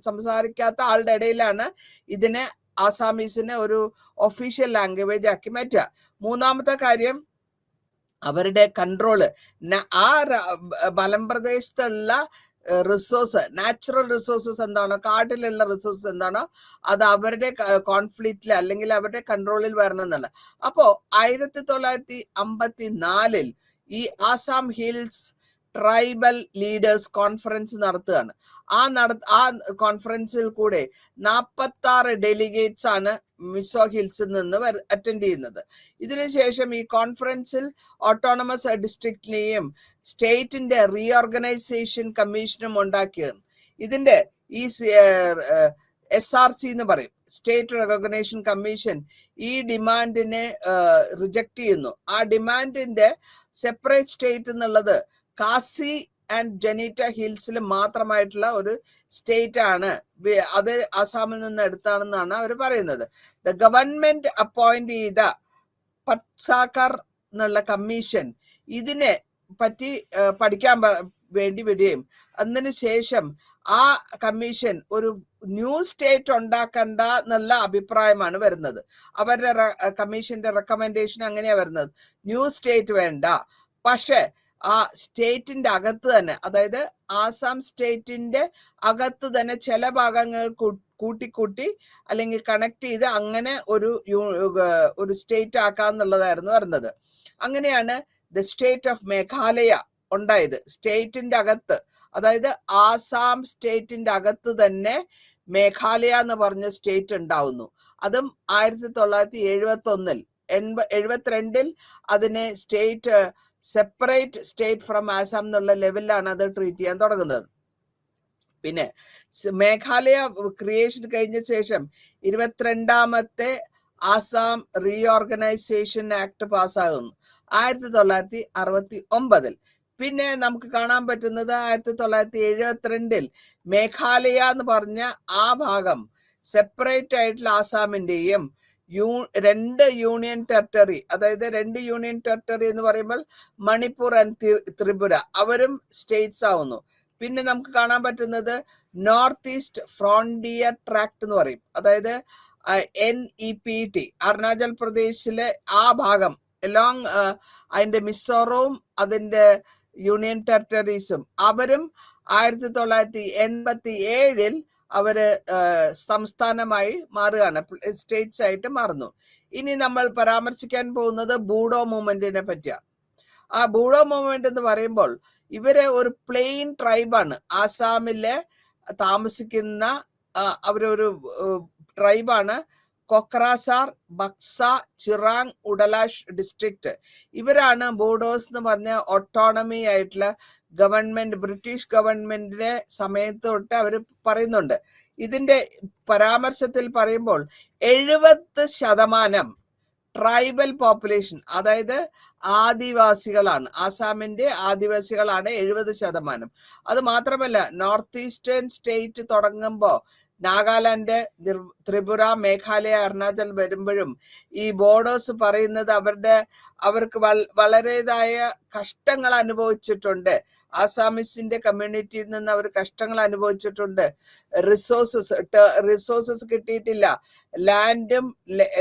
സംസാരിക്കാത്ത ആളുടെ ഇടയിലാണ് ഇതിനെ ആസാമീസിനെ ഒരു ഒഫീഷ്യൽ ലാംഗ്വേജ് ആക്കി മാറ്റുക. മൂന്നാമത്തെ കാര്യം, അവരുടെ കൺട്രോള്, ആ മലമ്പ്രദേശത്തുള്ള റിസോഴ്സ്, നാച്ചുറൽ റിസോഴ്സസ് എന്താണോ, കാട്ടിലുള്ള റിസോഴ്സസ് എന്താണോ അത് അവരുടെ കോൺഫ്ലിക്റ്റിൽ അല്ലെങ്കിൽ അവരുടെ കൺട്രോളിൽ വരണം എന്നുള്ള. അപ്പോ 1954 ഈ Assam hills tribal leaders conference നടത്തുകയാണ്. ആ കോൺഫറൻസിൽ കൂടെ 46 ഡെലിഗേറ്റ്സ് ആണ് മിസോ ഹിൽസിൽ നിന്ന് അറ്റൻഡ് ചെയ്യുന്നത്. ഇതിനുശേഷം ഈ കോൺഫറൻസിൽ ഓട്ടോണമസ് ഡിസ്ട്രിക്റ്റിനെയും സ്റ്റേറ്റിന്റെ റീഓർഗനൈസേഷൻ കമ്മീഷനും ഉണ്ടാക്കിയത്. ഇതിന്റെ ഈ SRC എന്ന് പറയും, സ്റ്റേറ്റ് റെക്കഗ്നേഷൻ കമ്മീഷൻ, ഈ ഡിമാൻഡിനെ റിജക്ട് ചെയ്യുന്നു. ആ ഡിമാൻഡിന്റെ സെപ്പറേറ്റ് സ്റ്റേറ്റ് എന്നുള്ളത് കാസി ആൻഡ് ജനീറ്റ ഹിൽസിൽ മാത്രമായിട്ടുള്ള ഒരു സ്റ്റേറ്റ് ആണ്, അത് ആസാമിൽ നിന്ന് എടുത്താണെന്നാണ് അവർ പറയുന്നത്. ദ ഗവൺമെന്റ് അപ്പോയിന്റ് ചെയ്ത പട്സാക്കർ എന്നുള്ള കമ്മീഷൻ ഇതിനെ പറ്റി പഠിക്കാൻ വേണ്ടി വരികയും അതിനുശേഷം ആ കമ്മീഷൻ ഒരു ന്യൂ സ്റ്റേറ്റ് ഉണ്ടാക്കണ്ട എന്നുള്ള അഭിപ്രായമാണ് വരുന്നത്. അവരുടെ കമ്മീഷന്റെ റെക്കമെൻഡേഷൻ അങ്ങനെയാ വരുന്നത്, ന്യൂ സ്റ്റേറ്റ് വേണ്ട, പക്ഷെ ആ സ്റ്റേറ്റിന്റെ അകത്ത് തന്നെ, അതായത് ആസാം സ്റ്റേറ്റിന്റെ അകത്ത് തന്നെ ചില ഭാഗങ്ങൾ കൂട്ടിക്കൂട്ടി അല്ലെങ്കിൽ കണക്ട് ചെയ്ത് അങ്ങനെ ഒരു സ്റ്റേറ്റ് ആക്കാന്നുള്ളതായിരുന്നു വരുന്നത്. അങ്ങനെയാണ് ദ സ്റ്റേറ്റ് ഓഫ് മേഘാലയ ഉണ്ടായത്. സ്റ്റേറ്റിന്റെ അകത്ത്, അതായത് ആസാം സ്റ്റേറ്റിന്റെ അകത്ത് തന്നെ മേഘാലയ എന്ന് പറഞ്ഞ സ്റ്റേറ്റ് ഉണ്ടാവുന്നു. അതും 1971 72 അതിനെ state separate state from Assam എന്നുള്ള ലെവലിലാണ് അത് ട്രീറ്റ് ചെയ്യാൻ തുടങ്ങുന്നത്. പിന്നെ മേഘാലയ ക്രിയേഷൻ കഴിഞ്ഞ ശേഷം 22ാമത്തെ ആസാം റീഓർഗനൈസേഷൻ ആക്ട് പാസ്സാകുന്നു 1969. പിന്നെ നമുക്ക് കാണാൻ പറ്റുന്നത് 1972 മേഘാലയ എന്ന് പറഞ്ഞ ആ ഭാഗം സെപ്പറേറ്റ് ആയിട്ടുള്ള ആസാമിന്റെയും രണ്ട് യൂണിയൻ ടെറിട്ടറി, അതായത് 2 യൂണിയൻ ടെറിട്ടറി എന്ന് പറയുമ്പോൾ മണിപ്പൂർ ആൻഡ് ത്രിപുര, അവരും സ്റ്റേറ്റ്സ് ആവുന്നു. പിന്നെ നമുക്ക് കാണാൻ പറ്റുന്നത് നോർത്ത് ഈസ്റ്റ് ഫ്രോണ്ടിയർ ട്രാക്ട് എന്ന് പറയും, അതായത് NEPT, അരുണാചൽ പ്രദേശിലെ ആ ഭാഗം എലോങ് അതിന്റെ മിസോറവും അതിന്റെ യൂണിയൻ ടെറിട്ടറീസും അവരും 1987 അവര് സംസ്ഥാനമായി മാറുകയാണ്, സ്റ്റേറ്റ്സ് ആയിട്ട് മാറുന്നു. ഇനി നമ്മൾ പരാമർശിക്കാൻ പോകുന്നത് ബൂഡോ മൂവ്മെന്റിനെ പറ്റിയാണ്. ആ ബൂഡോ മൂവ്മെന്റ് എന്ന് പറയുമ്പോൾ ഇവര് ഒരു പ്ലെയിൻ ട്രൈബാണ്, ആസാമിലെ താമസിക്കുന്ന അവരൊരു ട്രൈബാണ്. കൊക്രാസാർ, ബക്സ, ചിറാങ്, ഉഡലാഷ് ഡിസ്ട്രിക്ട്, ഇവരാണ് ബോഡോസ് എന്ന് പറഞ്ഞ ഓട്ടോണമി ആയിട്ടുള്ള ഗവൺമെന്റ്, ബ്രിട്ടീഷ് ഗവൺമെന്റിന്റെ സമയത്ത് തൊട്ട് അവർ പറയുന്നുണ്ട്. ഇതിന്റെ പരാമർശത്തിൽ പറയുമ്പോൾ 70% ട്രൈബൽ പോപ്പുലേഷൻ, അതായത് ആദിവാസികളാണ്, ആസാമിന്റെ ആദിവാസികളാണ് 70%. അത് മാത്രമല്ല നോർത്ത് ഈസ്റ്റേൺ സ്റ്റേറ്റ് തുടങ്ങുമ്പോൾ നാഗാലാൻഡ്, ത്രിപുര, മേഘാലയ, അരുണാചൽ വരുമ്പോഴും ഈ ബോഡോസ് പറയുന്നത് അവർക്ക് വളരെതായ കഷ്ടങ്ങൾ അനുഭവിച്ചിട്ടുണ്ട്. ആസാമിസിന്റെ കമ്മ്യൂണിറ്റിയിൽ നിന്ന് അവർ കഷ്ടങ്ങൾ അനുഭവിച്ചിട്ടുണ്ട്. റിസോഴ്സസ് കിട്ടിയിട്ടില്ല, ലാൻഡും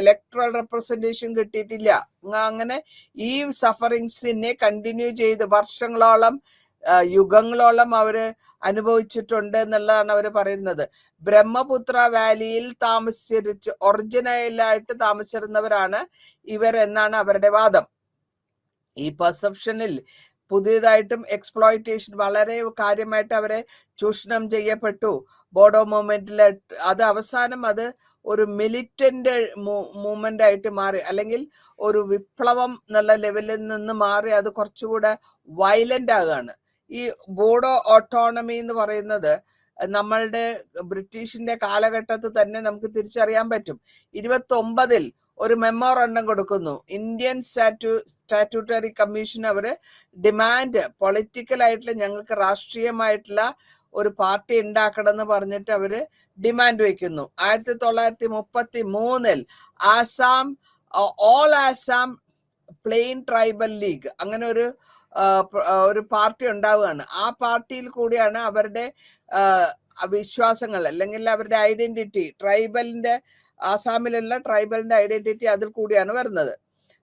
ഇലക്ട്രൽ റെപ്രസെന്റേഷൻ കിട്ടിയിട്ടില്ല. അങ്ങനെ ഈ സഫറിങ്സിനെ കണ്ടിന്യൂ ചെയ്ത് വർഷങ്ങളോളം, യുഗങ്ങളോളം അവര് അനുഭവിച്ചിട്ടുണ്ട് എന്നുള്ളതാണ് അവർ പറയുന്നത്. ബ്രഹ്മപുത്ര വാലിയിൽ ഒറിജിനലായിട്ട് താമസിച്ചിരുന്നവരാണ് ഇവർ എന്നാണ് അവരുടെ വാദം. ഈ പെർസെപ്ഷനിൽ പുതിയതായിട്ടും എക്സ്പ്ലോയിറ്റേഷൻ വളരെ കാര്യമായിട്ട് അവരെ ചൂഷണം ചെയ്യപ്പെട്ടു ബോഡോ മൂവ്മെന്റിൽ. അത് അവസാനം അത് ഒരു മിലിറ്റന്റ് മൂവ്മെന്റ് ആയിട്ട് മാറി, അല്ലെങ്കിൽ ഒരു വിപ്ലവം എന്നുള്ള ലെവലിൽ നിന്ന് മാറി അത് കുറച്ചുകൂടെ വയലന്റ് ആകുകയാണ്. ഈ ബോഡോ ഓട്ടോണമി എന്ന് പറയുന്നത് നമ്മളുടെ ബ്രിട്ടീഷിന്റെ കാലഘട്ടത്തിൽ തന്നെ നമുക്ക് തിരിച്ചറിയാൻ പറ്റും. 29 ഒരു മെമ്മോറണ്ടം കൊടുക്കുന്നു. ഇന്ത്യൻ സ്റ്റാറ്റ്യൂട്ടറി കമ്മീഷൻ അവര് ഡിമാൻഡ്, പൊളിറ്റിക്കൽ ആയിട്ടുള്ള ഞങ്ങൾക്ക് രാഷ്ട്രീയമായിട്ടുള്ള ഒരു പാർട്ടി ഉണ്ടാക്കണം എന്ന് പറഞ്ഞിട്ട് അവര് ഡിമാൻഡ് വെക്കുന്നു. 1933 Assam, all Assam plain tribal league, അങ്ങനെ ഒരു പാർട്ടി ഉണ്ടാവുകയാണ്. ആ പാർട്ടിയിൽ കൂടിയാണ് അവരുടെ വിശ്വാസങ്ങൾ അല്ലെങ്കിൽ അവരുടെ ഐഡന്റിറ്റി, ട്രൈബലിന്റെ, ആസാമിലുള്ള ട്രൈബലിന്റെ ഐഡന്റിറ്റി അതിൽ കൂടിയാണ് വരുന്നത്.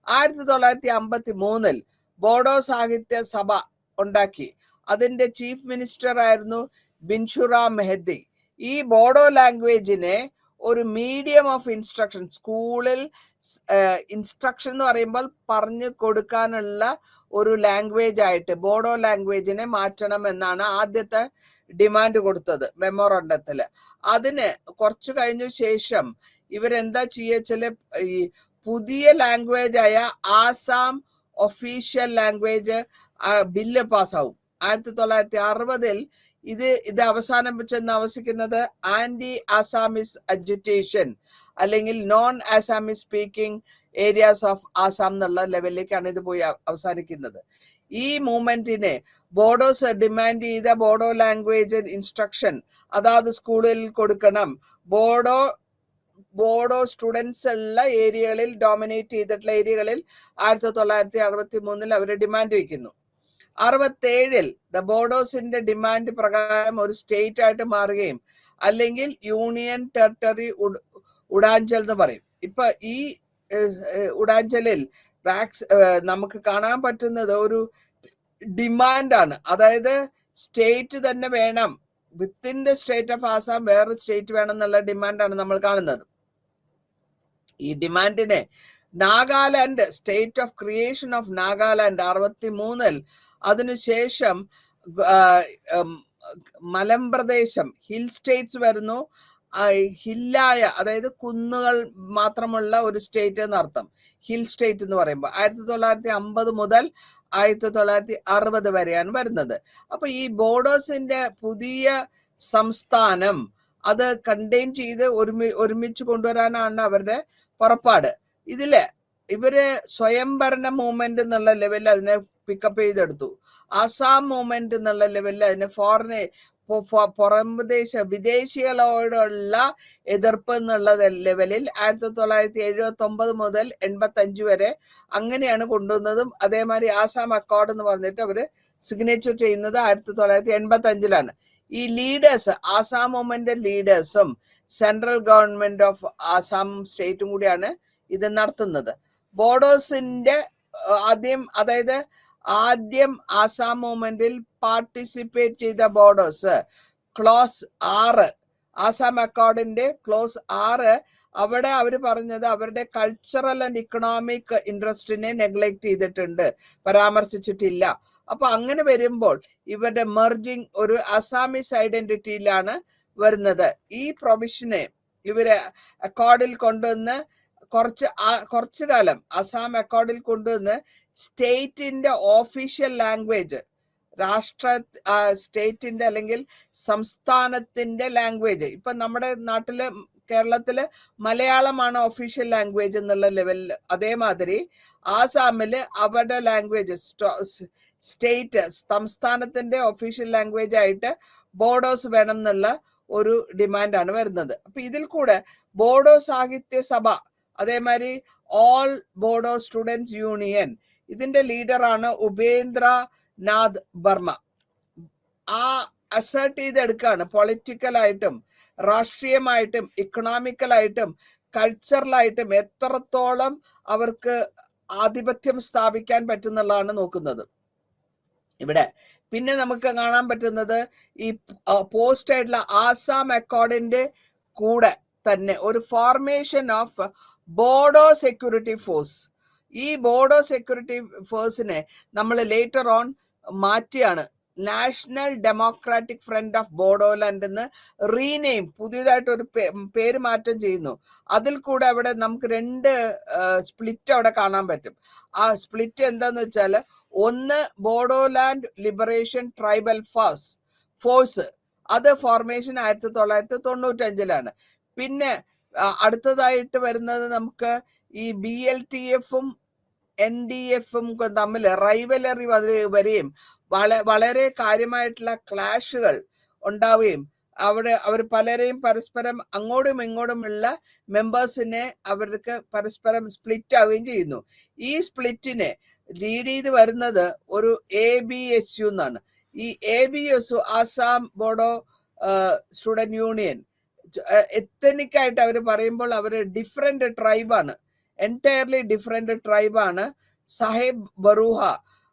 1953 ബോഡോ സാഹിത്യ സഭ ഉണ്ടാക്കി. അതിന്റെ ചീഫ് മിനിസ്റ്റർ ആയിരുന്നു ബിൻഷുറ മെഹദി. ഈ ബോഡോ ലാംഗ്വേജിനെ ഒരു മീഡിയം ഓഫ് ഇൻസ്ട്രക്ഷൻ, സ്കൂളിൽ ഇൻസ്ട്രക്ഷൻ എന്ന് പറയുമ്പോൾ പറഞ്ഞു കൊടുക്കാനുള്ള ഒരു ലാംഗ്വേജ് ആയിട്ട് ബോഡോ ലാംഗ്വേജിനെ മാറ്റണം എന്നാണ് ആദ്യത്തെ ഡിമാൻഡ് കൊടുത്തത് മെമ്മോറണ്ടത്തില്. അതിന് കുറച്ചു കഴിഞ്ഞ ശേഷം ഇവരെന്താ ചെയ്യുക, ഈ പുതിയ ലാംഗ്വേജ് ആയ ആസാം ഒഫീഷ്യൽ ലാംഗ്വേജ് ബില്ല് പാസ്സാവും. 1960 ഇത് അവസാനം ചെന്ന് അവസിക്കുന്നത് ആന്റി ആസാമിസ് അജിറ്റേഷൻ അല്ലെങ്കിൽ non Assamese speaking areas of Assam എന്നുള്ള ലെവലിലേക്കാണ് ഇത് പോയി അവസാനിക്കുന്നത്. ഈ മൂവ്മെന്റിനെ ബോഡോസ് ഡിമാൻഡ് ചെയ്ത ബോഡോ ലാംഗ്വേജ് ഇൻസ്ട്രക്ഷൻ അതാത് സ്കൂളിൽ കൊടുക്കണം. ബോഡോ സ്റ്റുഡൻസ് ഉള്ള ഏരിയകളിൽ, ഡോമിനേറ്റ് ചെയ്തിട്ടുള്ള ഏരിയകളിൽ 1963 അവർ ഡിമാൻഡ് വയ്ക്കുന്നു. 67 ബോഡോസിന്റെ ഡിമാൻഡ് പ്രകാരം ഒരു സ്റ്റേറ്റ് ആയിട്ട് മാറുകയും അല്ലെങ്കിൽ യൂണിയൻ ടെറിട്ടറി ഉഡാഞ്ചൽ എന്ന് പറയും. ഇപ്പൊ ഈ ഉഡാഞ്ചലിൽ നമുക്ക് കാണാൻ പറ്റുന്നത് ഒരു ഡിമാൻഡാണ്, അതായത് സ്റ്റേറ്റ് തന്നെ വേണം, within the state of Assam വേറൊരു സ്റ്റേറ്റ് വേണം എന്നുള്ള ഡിമാൻഡാണ് നമ്മൾ കാണുന്നത്. ഈ ഡിമാൻഡിനെ Nagaland, state of creation of Nagaland 63 അതിനുശേഷം മലമ്പ്രദേശം, ഹിൽ സ്റ്റേറ്റ്സ് വരുന്നു. ഹില്ലായ, അതായത് കുന്നുകൾ മാത്രമുള്ള ഒരു സ്റ്റേറ്റ് എന്നർത്ഥം ഹിൽ സ്റ്റേറ്റ് എന്ന് പറയുമ്പോൾ 1950 മുതൽ 1960 വരെയാണ് വരുന്നത്. അപ്പൊ ഈ ബോഡോസിന്റെ പുതിയ സംസ്ഥാനം അത് കണ്ടെയ്ൻ ചെയ്ത് ഒരുമിച്ച് കൊണ്ടുവരാനാണ് അവരുടെ പുറപ്പാട്. ഇതില് ഇവര് സ്വയംഭരണ മൂവ്മെന്റ് എന്നുള്ള ലെവലിൽ അതിനെ പിക്കപ്പ് ചെയ്തെടുത്തു. ആസാം മൂവ്മെന്റ് എന്നുള്ള ലെവലിൽ അതിനെ വിദേശികളോടുള്ള എതിർപ്പ് എന്നുള്ള ലെവലിൽ 1979 മുതൽ 85 വരെ അങ്ങനെയാണ് കൊണ്ടുവന്നതും. അതേമാതിരി ആസാം അക്കോർഡ് എന്ന് പറഞ്ഞിട്ട് അവര് സിഗ്നേച്ചർ ചെയ്യുന്നത് 1985-ലാണ്. ഈ ലീഡേഴ്സ്, ആസാം മൂവ്മെന്റ് ലീഡേഴ്സും സെൻട്രൽ ഗവൺമെന്റ് ഓഫ് ആസാം സ്റ്റേറ്റും കൂടിയാണ് ഇത് നടത്തുന്നത്. ബോഡോസിന്റെ ആദ്യം ആസാം മൂവ്മെന്റിൽ പാർട്ടിസിപ്പേറ്റ് ചെയ്ത ബോഡോസ് ക്ലോസ് 6, ആസാം അക്കോർഡിന്റെ ക്ലോസ് 6, അവിടെ അവർ പറഞ്ഞത് അവരുടെ കൾച്ചറൽ ആൻഡ് ഇക്കണോമിക് ഇൻട്രസ്റ്റിനെ നെഗ്ലക്ട് ചെയ്തിട്ടുണ്ട്, പരാമർശിച്ചിട്ടില്ല. അപ്പൊ അങ്ങനെ വരുമ്പോൾ ഇവരുടെ മെർജിങ് ഒരു അസാമീസ് ഐഡന്റിറ്റിയിലാണ് വരുന്നത്. ഈ പ്രൊവിഷനെ ഇവര് അക്കോർഡിൽ കൊണ്ടുവന്ന് കുറച്ചു കാലം അസാം അക്കോർഡിൽ കൊണ്ടുവന്ന് സ്റ്റേറ്റിന്റെ ഓഫീഷ്യൽ ലാംഗ്വേജ്, സ്റ്റേറ്റിന്റെ അല്ലെങ്കിൽ സംസ്ഥാനത്തിന്റെ ലാംഗ്വേജ്, ഇപ്പൊ നമ്മുടെ നാട്ടില് കേരളത്തില് മലയാളമാണ് ഒഫീഷ്യൽ ലാംഗ്വേജ് എന്നുള്ള ലെവലിൽ, അതേമാതിരി ആസാമില് അവരുടെ ലാംഗ്വേജ് സ്റ്റേറ്റ് സംസ്ഥാനത്തിന്റെ ഒഫീഷ്യൽ ലാംഗ്വേജ് ആയിട്ട് ബോഡോസ് വേണം എന്നുള്ള ഒരു ഡിമാൻഡാണ് വരുന്നത്. അപ്പൊ ഇതിൽ കൂടെ ബോഡോ സാഹിത്യ സഭ, അതേമാതിരി ഓൾ ബോഡോ സ്റ്റുഡൻസ് യൂണിയൻ, ഇതിന്റെ ലീഡറാണ് ഉപേന്ദ്ര നാഥ് ബർമ. അസേർട്ട് ചെയ്തെടുക്കുകയാണ് പൊളിറ്റിക്കലായിട്ടും രാഷ്ട്രീയമായിട്ടും ഇക്കണോമിക്കലായിട്ടും കൾച്ചറലായിട്ടും എത്രത്തോളം അവർക്ക് ആധിപത്യം സ്ഥാപിക്കാൻ പറ്റുന്നുള്ളതാണ് നോക്കുന്നത് ഇവിടെ. പിന്നെ നമുക്ക് കാണാൻ പറ്റുന്നത് ഈ പോസ്റ്റ് ആയിട്ടുള്ള ആസാം അക്കോർഡിന്റെ കൂടെ തന്നെ ഒരു formation of Bodo security force. ഈ ബോഡോ സെക്യൂരിറ്റി ഫോഴ്സിനെ നമ്മൾ ലേറ്റർ ഓൺ മാറ്റിയാണ് National Democratic Front of Bodoland എന്ന് റീനെയിം, പുതിയതായിട്ട് ഒരു പേര് മാറ്റം ചെയ്യുന്നു. അതിൽ കൂടെ അവിടെ നമുക്ക് 2 സ്പ്ലിറ്റ് അവിടെ കാണാൻ പറ്റും. ആ സ്പ്ലിറ്റ് എന്താന്ന് വെച്ചാൽ, ഒന്ന് ബോഡോലാൻഡ് ലിബറേഷൻ ട്രൈബൽ ഫോഴ്സ്, അത് ഫോർമേഷൻ 1995-ലാണ്. പിന്നെ അടുത്തതായിട്ട് വരുന്നത് നമുക്ക് ഈ BLTF-ഉം NDF-ഉം തമ്മിൽ റൈവലറി വരെയും വളരെ കാര്യമായിട്ടുള്ള ക്ലാഷുകൾ ഉണ്ടാവുകയും അവർ പലരെയും പരസ്പരം അങ്ങോട്ടും ഇങ്ങോട്ടുമുള്ള മെമ്പേഴ്സിനെ അവർക്ക് പരസ്പരം സ്പ്ലിറ്റ് ആവുകയും ചെയ്യുന്നു. ഈ സ്പ്ലിറ്റിനെ ലീഡ് ചെയ്ത് വരുന്നത് ഒരു ABSU എന്നാണ്. ഈ ABSU Assam Bodo student union എത്തനിക്കായിട്ട് അവർ പറയുമ്പോൾ അവർ ഡിഫറെന്റ് ട്രൈബാണ്, എൻറ്റയർലി ഡിഫറെന്റ് ട്രൈബാണ്. സാഹിബ് ബറൂഹ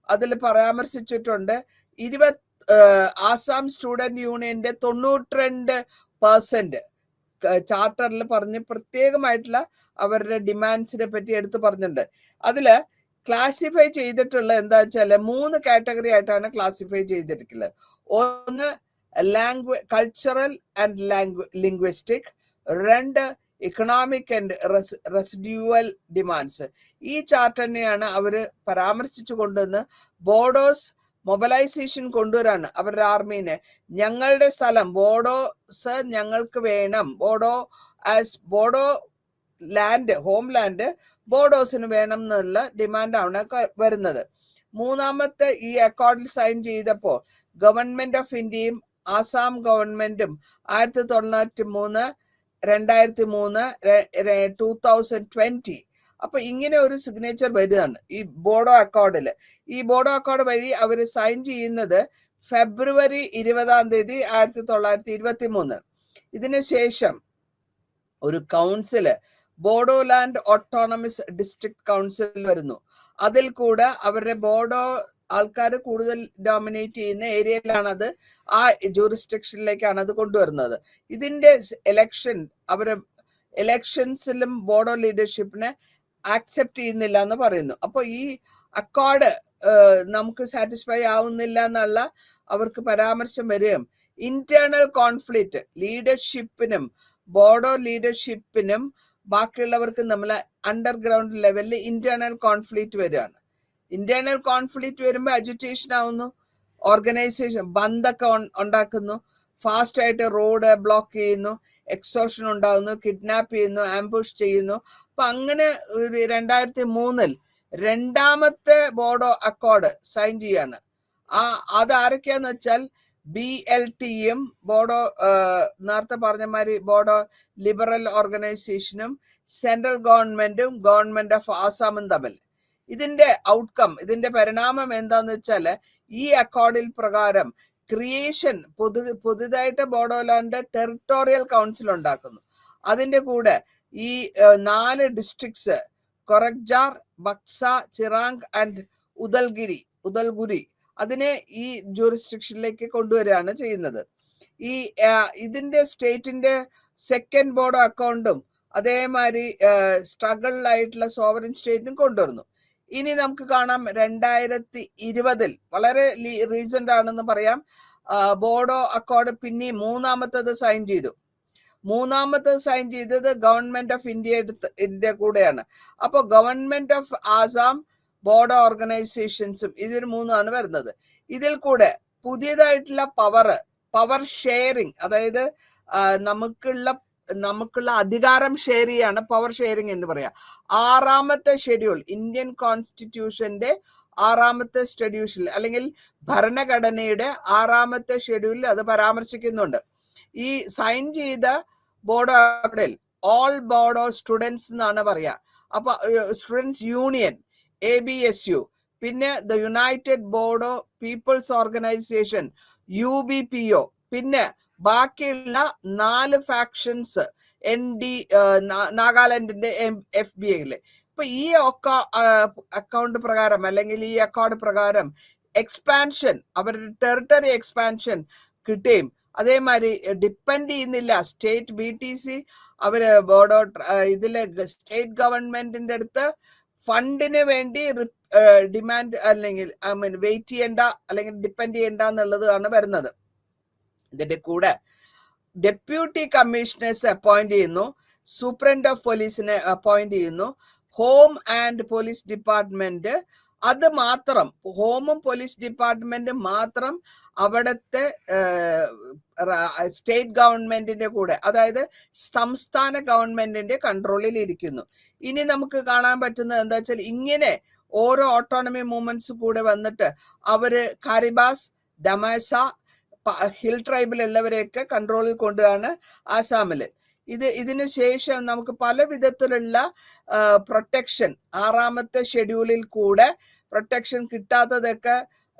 അതിൽ പരാമർശിച്ചിട്ടുണ്ട്. ആസാം സ്റ്റുഡന്റ് യൂണിയന്റെ 92% ചാർട്ടറിൽ പറഞ്ഞ് പ്രത്യേകമായിട്ടുള്ള അവരുടെ ഡിമാൻഡ്സിനെ പറ്റി എടുത്തു പറഞ്ഞിട്ടുണ്ട്. അതില് ക്ലാസിഫൈ ചെയ്തിട്ടുള്ള എന്താ വെച്ചാൽ 3 കാറ്റഗറി ആയിട്ടാണ് ക്ലാസിഫൈ ചെയ്തിരിക്കുന്നത്. ഒന്ന് cultural and linguistic, 2 economic and residual demands. ഈ ചാർട്ട് തന്നെയാണ് അവര് പരാമർശിച്ചു കൊണ്ടുവന്ന് ബോഡോസ് മൊബിലൈസേഷൻ കൊണ്ടുവരാണ് അവരുടെ ആർമീനെ. ഞങ്ങളുടെ സ്ഥലം ബോഡോസ് ഞങ്ങൾക്ക് വേണം, ബോഡോ ലാൻഡ്, ഹോം ലാൻഡ് ബോഡോസിന് വേണം എന്നുള്ള ഡിമാൻഡാണ് വരുന്നത്. മൂന്നാമത്തെ ഈ അക്കോർഡിൽ സൈൻ ചെയ്തപ്പോൾ ഗവൺമെന്റ് ഓഫ് ഇന്ത്യയും ആസാം ഗവൺമെന്റും 1993, 2003, 2020 അപ്പൊ ഇങ്ങനെ ഒരു സിഗ്നേച്ചർ വരികയാണ് ഈ ബോഡോ അക്കോർഡില്. ഈ ബോഡോ അക്കോർഡ് വഴി അവർ സൈൻ ചെയ്യുന്നത് ഫെബ്രുവരി 20 1923. ഇതിനു ശേഷം ഒരു council, Bodoland autonomous district council വരുന്നു. അതിൽ കൂടെ അവരുടെ ബോഡോ ആൾക്കാർ കൂടുതൽ ഡോമിനേറ്റ് ചെയ്യുന്ന ഏരിയയിലാണ് അത്, ആ ജൂറിസ്ഡിക്ഷനിലേക്കാണ് അത് കൊണ്ടുവരുന്നത്. ഇതിന്റെ ഇലക്ഷൻസിലും ബോഡോ ലീഡർഷിപ്പിനെ ആക്സെപ്റ്റ് ചെയ്യുന്നില്ല എന്ന് പറയുന്നു. അപ്പൊ ഈ അക്കോർഡ് നമുക്ക് സാറ്റിസ്ഫൈ ആവുന്നില്ല എന്നുള്ള അവർക്ക് പരാമർശം വരികയും ഇന്റേണൽ കോൺഫ്ലിക്റ്റ് ലീഡർഷിപ്പിനും ബോഡോ ലീഡർഷിപ്പിനും ബാക്കിയുള്ളവർക്കും നമ്മൾ അണ്ടർഗ്രൗണ്ട് ലെവലിൽ ഇന്റേണൽ കോൺഫ്ലിക്റ്റ് വരികയാണ്. ഇന്റേണൽ കോൺഫ്ലിക്റ്റ് വരുമ്പോൾ അജിറ്റേഷൻ ആവുന്നു, ഓർഗനൈസേഷൻ ബന്ദൊക്കെ ഉണ്ടാക്കുന്നു, ഫാസ്റ്റ് ആയിട്ട് റോഡ് ബ്ലോക്ക് ചെയ്യുന്നു, എക്സോഷൻ ഉണ്ടാകുന്നു, കിഡ്നാപ്പ് ചെയ്യുന്നു, ആംബുഷ് ചെയ്യുന്നു. അപ്പൊ അങ്ങനെ 2003 രണ്ടാമത്തെ ബോഡോ അക്കോർഡ് സൈൻ ചെയ്യാണ്. അത് ആരൊക്കെയാന്ന് വെച്ചാൽ BLT-യും ബോഡോ നേരത്തെ പറഞ്ഞമാതിരി ബോഡോ ലിബറൽ ഓർഗനൈസേഷനും സെൻട്രൽ ഗവൺമെന്റും ഗവൺമെന്റ് ഓഫ് ആസാമും തമ്മിൽ ഇതിന്റെ ഔട്ട്കം, ഇതിന്റെ പരിണാമം എന്താന്ന് വെച്ചാല് ഈ അക്കോർഡിൽ പ്രകാരം ക്രിയേഷൻ പുതുതായിട്ട് ബോഡോലാൻഡ് ടെറിട്ടോറിയൽ കൗൺസിൽ ഉണ്ടാക്കുന്നു. അതിന്റെ കൂടെ ഈ 4 ഡിസ്ട്രിക്ട്സ് കൊറക്ജാർ, ബക്സ, ചിറാങ് ആൻഡ് ഉദൽഗുരി അതിനെ ഈ ജൂറിസ്ഡിക്ഷനിലേക്ക് കൊണ്ടുവരികയാണ് ചെയ്യുന്നത്. ഈ ഇതിന്റെ സ്റ്റേറ്റിന്റെ സെക്കൻഡ് ബോർഡോ അക്കൗണ്ടും അതേമാതിരി സ്ട്രഗിളിലായിട്ടുള്ള സോവറിൻ സ്റ്റേറ്റിനും കൊണ്ടുവരുന്നു. ഇനി നമുക്ക് കാണാം 2020 വളരെ റീസെന്റ് ആണെന്ന് പറയാം, ബോഡോ അക്കോർഡ് പിന്നെ മൂന്നാമത്തത് സൈൻ ചെയ്തു. മൂന്നാമത്തത് സൈൻ ചെയ്തത് ഗവൺമെന്റ് ഓഫ് ഇന്ത്യ കൂടെയാണ്. അപ്പോൾ ഗവൺമെന്റ് ഓഫ് ആസാം, ബോഡോ ഓർഗനൈസേഷൻസും ഇതിന് മൂന്നാണ് വരുന്നത്. ഇതിൽ കൂടെ പുതിയതായിട്ടുള്ള പവർ ഷെയറിങ്, അതായത് നമുക്കുള്ള അധികാരം ഷെയർ ചെയ്യാണ് പവർ ഷെയറിങ് എന്ന് പറയാം. 6ാമത്തെ ഷെഡ്യൂൾ, ഇന്ത്യൻ കോൺസ്റ്റിറ്റ്യൂഷന്റെ 6ാമത്തെ ഷെഡ്യൂളിൽ അല്ലെങ്കിൽ ഭരണഘടനയുടെ 6ാമത്തെ ഷെഡ്യൂളിൽ അത് പരാമർശിക്കുന്നുണ്ട്. ഈ സൈൻ ചെയ്ത ബോഡോയിൽ ഓൾ ബോഡോ സ്റ്റുഡൻസ് എന്നാണ് പറയാ. അപ്പൊ സ്റ്റുഡൻസ് യൂണിയൻ ABSU, പിന്നെ the united Bodo people's organisation UBPO, പിന്നെ ബാക്കിയുള്ള 4 ഫാക്ഷൻസ് നാഗാലാൻഡിന്റെ FBA. ഇപ്പൊ ഈ അക്കൗണ്ട് പ്രകാരം അല്ലെങ്കിൽ ഈ അക്കോർഡ് പ്രകാരം എക്സ്പാൻഷൻ, അവരുടെ ടെറിട്ടറി എക്സ്പാൻഷൻ കിട്ടുകയും അതേമാതിരി ഡിപ്പെൻഡ് ചെയ്യുന്നില്ല സ്റ്റേറ്റ് BTC അവര് ബോഡോ ഇതിലെ സ്റ്റേറ്റ് ഗവൺമെന്റിന്റെ അടുത്ത് ഫണ്ടിന് വേണ്ടി ഡിമാൻഡ് അല്ലെങ്കിൽ വെയിറ്റ് ചെയ്യേണ്ട അല്ലെങ്കിൽ ഡിപ്പെൻഡ് ചെയ്യേണ്ട എന്നുള്ളതാണ് വരുന്നത്. ഇതിന്റെ കൂടെ ഡെപ്യൂട്ടി കമ്മീഷണേഴ്സ് അപ്പോയിന്റ് ചെയ്യുന്നു, സൂപ്രണ്ട് ഓഫ് പോലീസിനെ അപ്പോയിന്റ് ചെയ്യുന്നു. ഹോം ആൻഡ് പോലീസ് ഡിപ്പാർട്ട്മെന്റ് അത് മാത്രം, ഹോമും പോലീസ് ഡിപ്പാർട്ട്മെന്റും മാത്രം അവിടുത്തെ സ്റ്റേറ്റ് ഗവൺമെന്റിന്റെ കൂടെ, അതായത് സംസ്ഥാന ഗവൺമെന്റിന്റെ കൺട്രോളിൽ ഇരിക്കുന്നു. ഇനി നമുക്ക് കാണാൻ പറ്റുന്നത് എന്താ വെച്ചാൽ ഇങ്ങനെ ഓരോ ഓട്ടോണമി മൂവ്മെന്റ്സ് കൂടെ വന്നിട്ട് അവര് കാരിബാസ്, ദമാസ, ഹിൽ ട്രൈബിൽ ഉള്ളവരെയൊക്കെ കൺട്രോളിൽ കൊണ്ടുപോവാണ് ആസാമില്. ഇതിനു ശേഷം നമുക്ക് പല വിധത്തിലുള്ള പ്രൊട്ടക്ഷൻ 6ാമത്തെ ഷെഡ്യൂളിൽ കൂടെ പ്രൊട്ടക്ഷൻ കിട്ടാത്തതൊക്കെ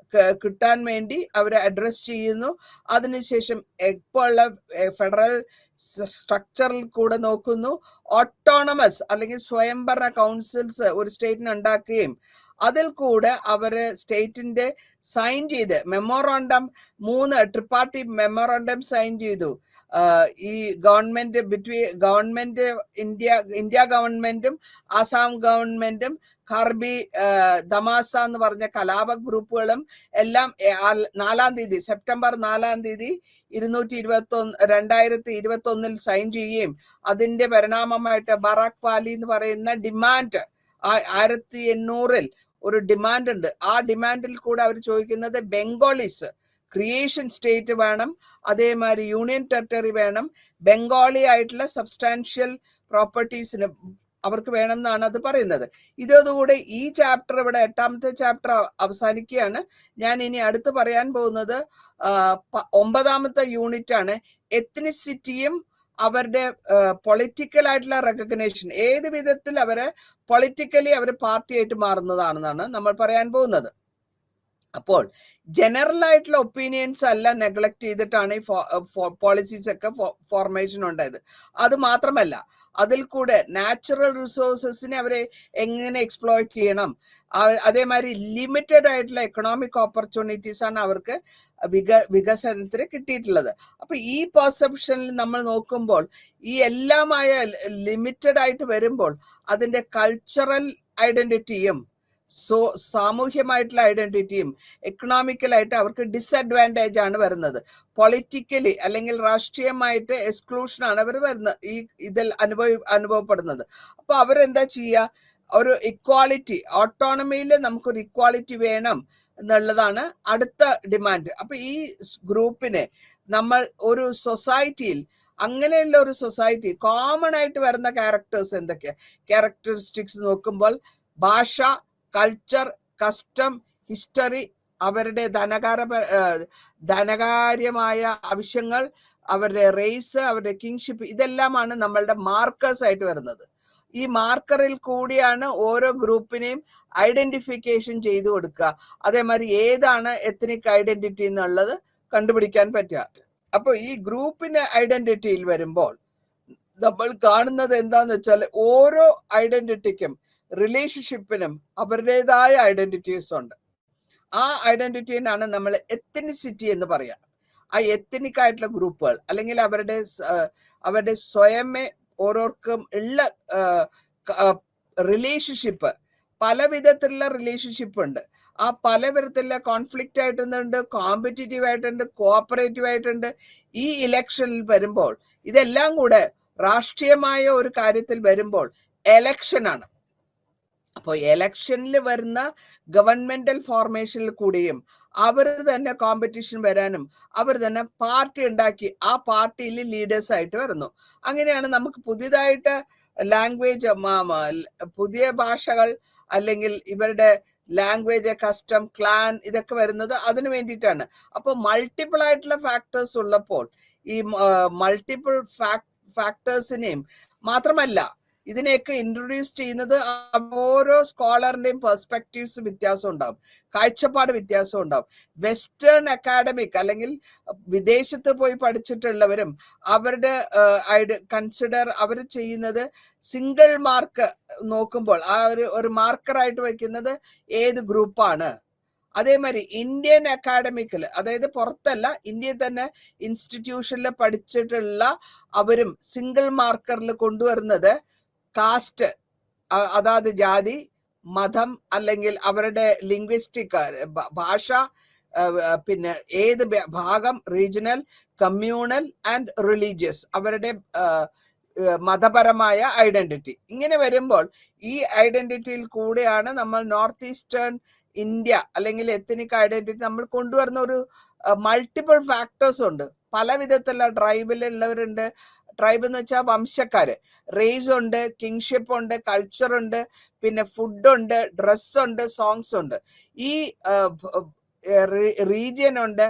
കിട്ടാൻ വേണ്ടി അവരെ അഡ്രസ് ചെയ്യുന്നു. അതിനുശേഷം ഇപ്പോൾ ഉള്ള ഫെഡറൽ സ്ട്രക്ചറിൽ കൂടെ നോക്കുന്നു. ഓട്ടോണമസ് അല്ലെങ്കിൽ സ്വയംഭരണ കൗൺസിൽസ് ഒരു സ്റ്റേറ്റിന് ഉണ്ടാക്കുകയും അതിൽ കൂടെ അവര് സ്റ്റേറ്റിന്റെ സൈൻ ചെയ്ത് മെമ്മോറാണ്ടം 3 ട്രിപ്പാർട്ടി മെമ്മോറാണ്ടം സൈൻ ചെയ്തു. ഈ ഗവൺമെന്റ് ഇന്ത്യ ഗവൺമെന്റും ആസാം ഗവൺമെന്റും കാർബി ദമാസ എന്ന് പറഞ്ഞ കലാപ ഗ്രൂപ്പുകളും എല്ലാം 4-ാം തീയതി സെപ്റ്റംബർ 4-ാം തീയതി 2021 സൈൻ ചെയ്യുകയും അതിന്റെ പരിണാമമായിട്ട് ബറാക് വാലി എന്ന് പറയുന്ന ഡിമാൻഡ് 1800 ഒരു ഡിമാൻഡ് ഉണ്ട്. ആ ഡിമാൻഡിൽ കൂടെ അവർ ചോദിക്കുന്നത് ബംഗാളീസ് ക്രിയേഷൻ സ്റ്റേറ്റ് വേണം, അതേമാതിരി യൂണിയൻ ടെറിട്ടറി വേണം, ബംഗാളി ആയിട്ടുള്ള സബ്സ്റ്റാൻഷ്യൽ പ്രോപ്പർട്ടീസിന് അവർക്ക് വേണം എന്നാണ് അത് പറയുന്നത്. ഇതോടുകൂടെ ഈ ചാപ്റ്റർ ഇവിടെ 8ാമത്തെ ചാപ്റ്റർ അവസാനിക്കുകയാണ്. ഞാൻ ഇനി അടുത്ത് പറയാൻ പോകുന്നത് 9ാമത്തെ യൂണിറ്റ് ആണ്. എത്നിസിറ്റിയും അവരുടെ പൊളിറ്റിക്കൽ ആയിട്ടുള്ള റെക്കഗ്നേഷൻ, ഏത് വിധത്തിൽ അവരെ പൊളിറ്റിക്കലി അവർ പാർട്ടിയായിട്ട് മാറുന്നതാണെന്നാണ് നമ്മൾ പറയാൻ പോകുന്നത്. അപ്പോൾ ജനറൽ ആയിട്ടുള്ള ഒപ്പീനിയൻസ് അല്ല നെഗ്ലക്ട് ചെയ്തിട്ടാണ് ഈ പോളിസീസ് ഒക്കെ ഫോർമേഷൻ ഉണ്ടായത്. അത് മാത്രമല്ല അതിൽ കൂടെ നാച്ചുറൽ റിസോഴ്സസിനെ അവരെ എങ്ങനെ എക്സ്പ്ലോയിറ്റ് ചെയ്യണം, അതേമാതിരി ലിമിറ്റഡ് ആയിട്ടുള്ള എക്കണോമിക് ഓപ്പർച്യൂണിറ്റീസ് ആണ് അവർക്ക് വികസനത്തിന് കിട്ടിയിട്ടുള്ളത്. അപ്പൊ ഈ പെർസെപ്ഷനിൽ നമ്മൾ നോക്കുമ്പോൾ ഈ എല്ലാമായ ലിമിറ്റഡ് ആയിട്ട് വരുമ്പോൾ അതിന്റെ കൾച്ചറൽ ഐഡന്റിറ്റിയും സാമൂഹ്യമായിട്ടുള്ള ഐഡന്റിറ്റിയും എക്കണോമിക്കലായിട്ട് അവർക്ക് ഡിസഡ്വാൻറ്റേജ് ആണ് വരുന്നത്. പൊളിറ്റിക്കലി അല്ലെങ്കിൽ രാഷ്ട്രീയമായിട്ട് എക്സ്ക്ലൂഷൻ ആണ് അവർ വരുന്നത്, ഈ ഇതിൽ അനുഭവപ്പെടുന്നത്. അപ്പൊ അവരെന്താ ചെയ്യുക, ഒരു ഇക്വാളിറ്റി, ഓട്ടോണമിയിൽ നമുക്കൊരു ഇക്വാളിറ്റി വേണം എന്നുള്ളതാണ് അടുത്ത ഡിമാൻഡ്. അപ്പൊ ഈ ഗ്രൂപ്പിനെ നമ്മൾ ഒരു സൊസൈറ്റിയിൽ, അങ്ങനെയുള്ള ഒരു സൊസൈറ്റി കോമൺ ആയിട്ട് വരുന്ന ക്യാരക്ടറിസ്റ്റിക്സ് നോക്കുമ്പോൾ ഭാഷ, കൾച്ചർ, കസ്റ്റം, ഹിസ്റ്ററി, അവരുടെ ധനകാര്യമായ ആവശ്യങ്ങൾ, അവരുടെ റേസ്, അവരുടെ കിങ്ഷിപ്പ്, ഇതെല്ലാമാണ് നമ്മളുടെ മാർക്കേഴ്സ് ആയിട്ട് വരുന്നത്. ഈ മാർക്കറിൽ കൂടിയാണ് ഓരോ ഗ്രൂപ്പിനെയും ഐഡന്റിഫിക്കേഷൻ ചെയ്തു കൊടുക്കുക. അതേമാതിരി ഏതാണ് എത്നിക് ഐഡന്റിറ്റി എന്നുള്ളത് കണ്ടുപിടിക്കാൻ പറ്റുക. അപ്പൊ ഈ ഗ്രൂപ്പിന്റെ ഐഡന്റിറ്റിയിൽ വരുമ്പോൾ നമ്മൾ കാണുന്നത് എന്താന്ന് വെച്ചാൽ ഓരോ ഐഡന്റിറ്റിക്കും, റിലേഷൻഷിപ്പിനും അവരുടേതായ ഐഡന്റിറ്റീസ് ഉണ്ട്. ആ ഐഡന്റിറ്റിനാണ് നമ്മൾ എത്നിസിറ്റി എന്ന് പറയാം. ആ എത്നിക് ആയിട്ടുള്ള ഗ്രൂപ്പുകൾ അല്ലെങ്കിൽ അവരുടെ സ്വയമേ ഓരോർക്കും ഉള്ള റിലേഷൻഷിപ്പ്, പല വിധത്തിലുള്ള റിലേഷൻഷിപ്പ് ഉണ്ട്. ആ പല വിധത്തിലുള്ള കോൺഫ്ലിക്റ്റ് ആയിട്ടുണ്ട്, കോമ്പറ്റീറ്റീവ് ആയിട്ടുണ്ട്, കോഓപ്പറേറ്റീവ് ആയിട്ടുണ്ട്. ഈ ഇലക്ഷനിൽ വരുമ്പോൾ ഇതെല്ലാം കൂടെ രാഷ്ട്രീയമായ ഒരു കാര്യത്തിൽ വരുമ്പോൾ എലക്ഷനാണ്. അപ്പോൾ എലക്ഷനിൽ വരുന്ന ഗവൺമെന്റൽ ഫോർമേഷനിൽ കൂടിയും അവർ തന്നെ കോമ്പറ്റീഷൻ വരാനും അവർ തന്നെ പാർട്ടി ഉണ്ടാക്കി ആ പാർട്ടിയിൽ ലീഡേഴ്സ് ആയിട്ട് വരുന്നു. അങ്ങനെയാണ് നമുക്ക് പുതിയതായിട്ട് ലാംഗ്വേജ്, പുതിയ ഭാഷകൾ അല്ലെങ്കിൽ ഇവരുടെ ലാംഗ്വേജ്, കസ്റ്റം, ക്ലാൻ ഇതൊക്കെ വരുന്നത് അതിനു വേണ്ടിയിട്ടാണ്. അപ്പോൾ മൾട്ടിപ്പിൾ ആയിട്ടുള്ള ഫാക്ടേഴ്സ് ഉള്ളപ്പോൾ ഈ മൾട്ടിപ്പിൾ ഫാക്ടേഴ്സിനെയും മാത്രമല്ല ഇതിനെയൊക്കെ ഇൻട്രൊഡ്യൂസ് ചെയ്യുന്നത് ഓരോ സ്കോളറിന്റെയും പെർസ്പെക്റ്റീവ്സ് വ്യത്യാസം ഉണ്ടാവും, കാഴ്ചപ്പാട് വ്യത്യാസം ഉണ്ടാവും. വെസ്റ്റേൺ അക്കാഡമിക് അല്ലെങ്കിൽ വിദേശത്ത് പോയി പഠിച്ചിട്ടുള്ളവരും അവരുടെ അവർ ചെയ്യുന്നത് സിംഗിൾ മാർക്ക് നോക്കുമ്പോൾ ആ ഒരു മാർക്കറായിട്ട് വെക്കുന്നത് ഏത് ഗ്രൂപ്പാണ്. അതേമാതിരി ഇന്ത്യൻ അക്കാഡമിക്കിൽ, അതായത് പുറത്തല്ല, ഇന്ത്യയിൽ തന്നെ ഇൻസ്റ്റിറ്റ്യൂഷനിൽ പഠിച്ചിട്ടുള്ള അവരും സിംഗിൾ മാർക്കറിൽ കൊണ്ടുവരുന്നത് കാസ്റ്റ്, അതാത് ജാതി, മതം അല്ലെങ്കിൽ അവരുടെ ലിംഗ്വിസ്റ്റിക് ഭാഷ, പിന്നെ ഏത് ഭാഗം, റീജിയണൽ, കമ്മ്യൂണൽ ആൻഡ് റിലീജിയസ്, അവരുടെ മതപരമായ ഐഡന്റിറ്റി. ഇങ്ങനെ വരുമ്പോൾ ഈ ഐഡന്റിറ്റിയിൽ കൂടെയാണ് നമ്മൾ നോർത്ത് ഈസ്റ്റേൺ ഇന്ത്യ അല്ലെങ്കിൽ എത്നിക് ഐഡന്റിറ്റി നമ്മൾ കൊണ്ടുവരുന്ന ഒരു മൾട്ടിപ്പിൾ ഫാക്ടേഴ്സ് ഉണ്ട്. പല വിധത്തിലുള്ള ട്രൈബിലുള്ളവരുണ്ട്. ട്രൈബ് എന്ന് വെച്ചാൽ വംശക്കാര്, റേസ് ഉണ്ട്, കിങ്ഷിപ്പ് ഉണ്ട്, കൾച്ചർ ഉണ്ട്, പിന്നെ ഫുഡ് ഉണ്ട്, ഡ്രസ് ഉണ്ട്, സോങ്സ് ഉണ്ട്. ഈ റീജിയൻ ഉണ്ട്,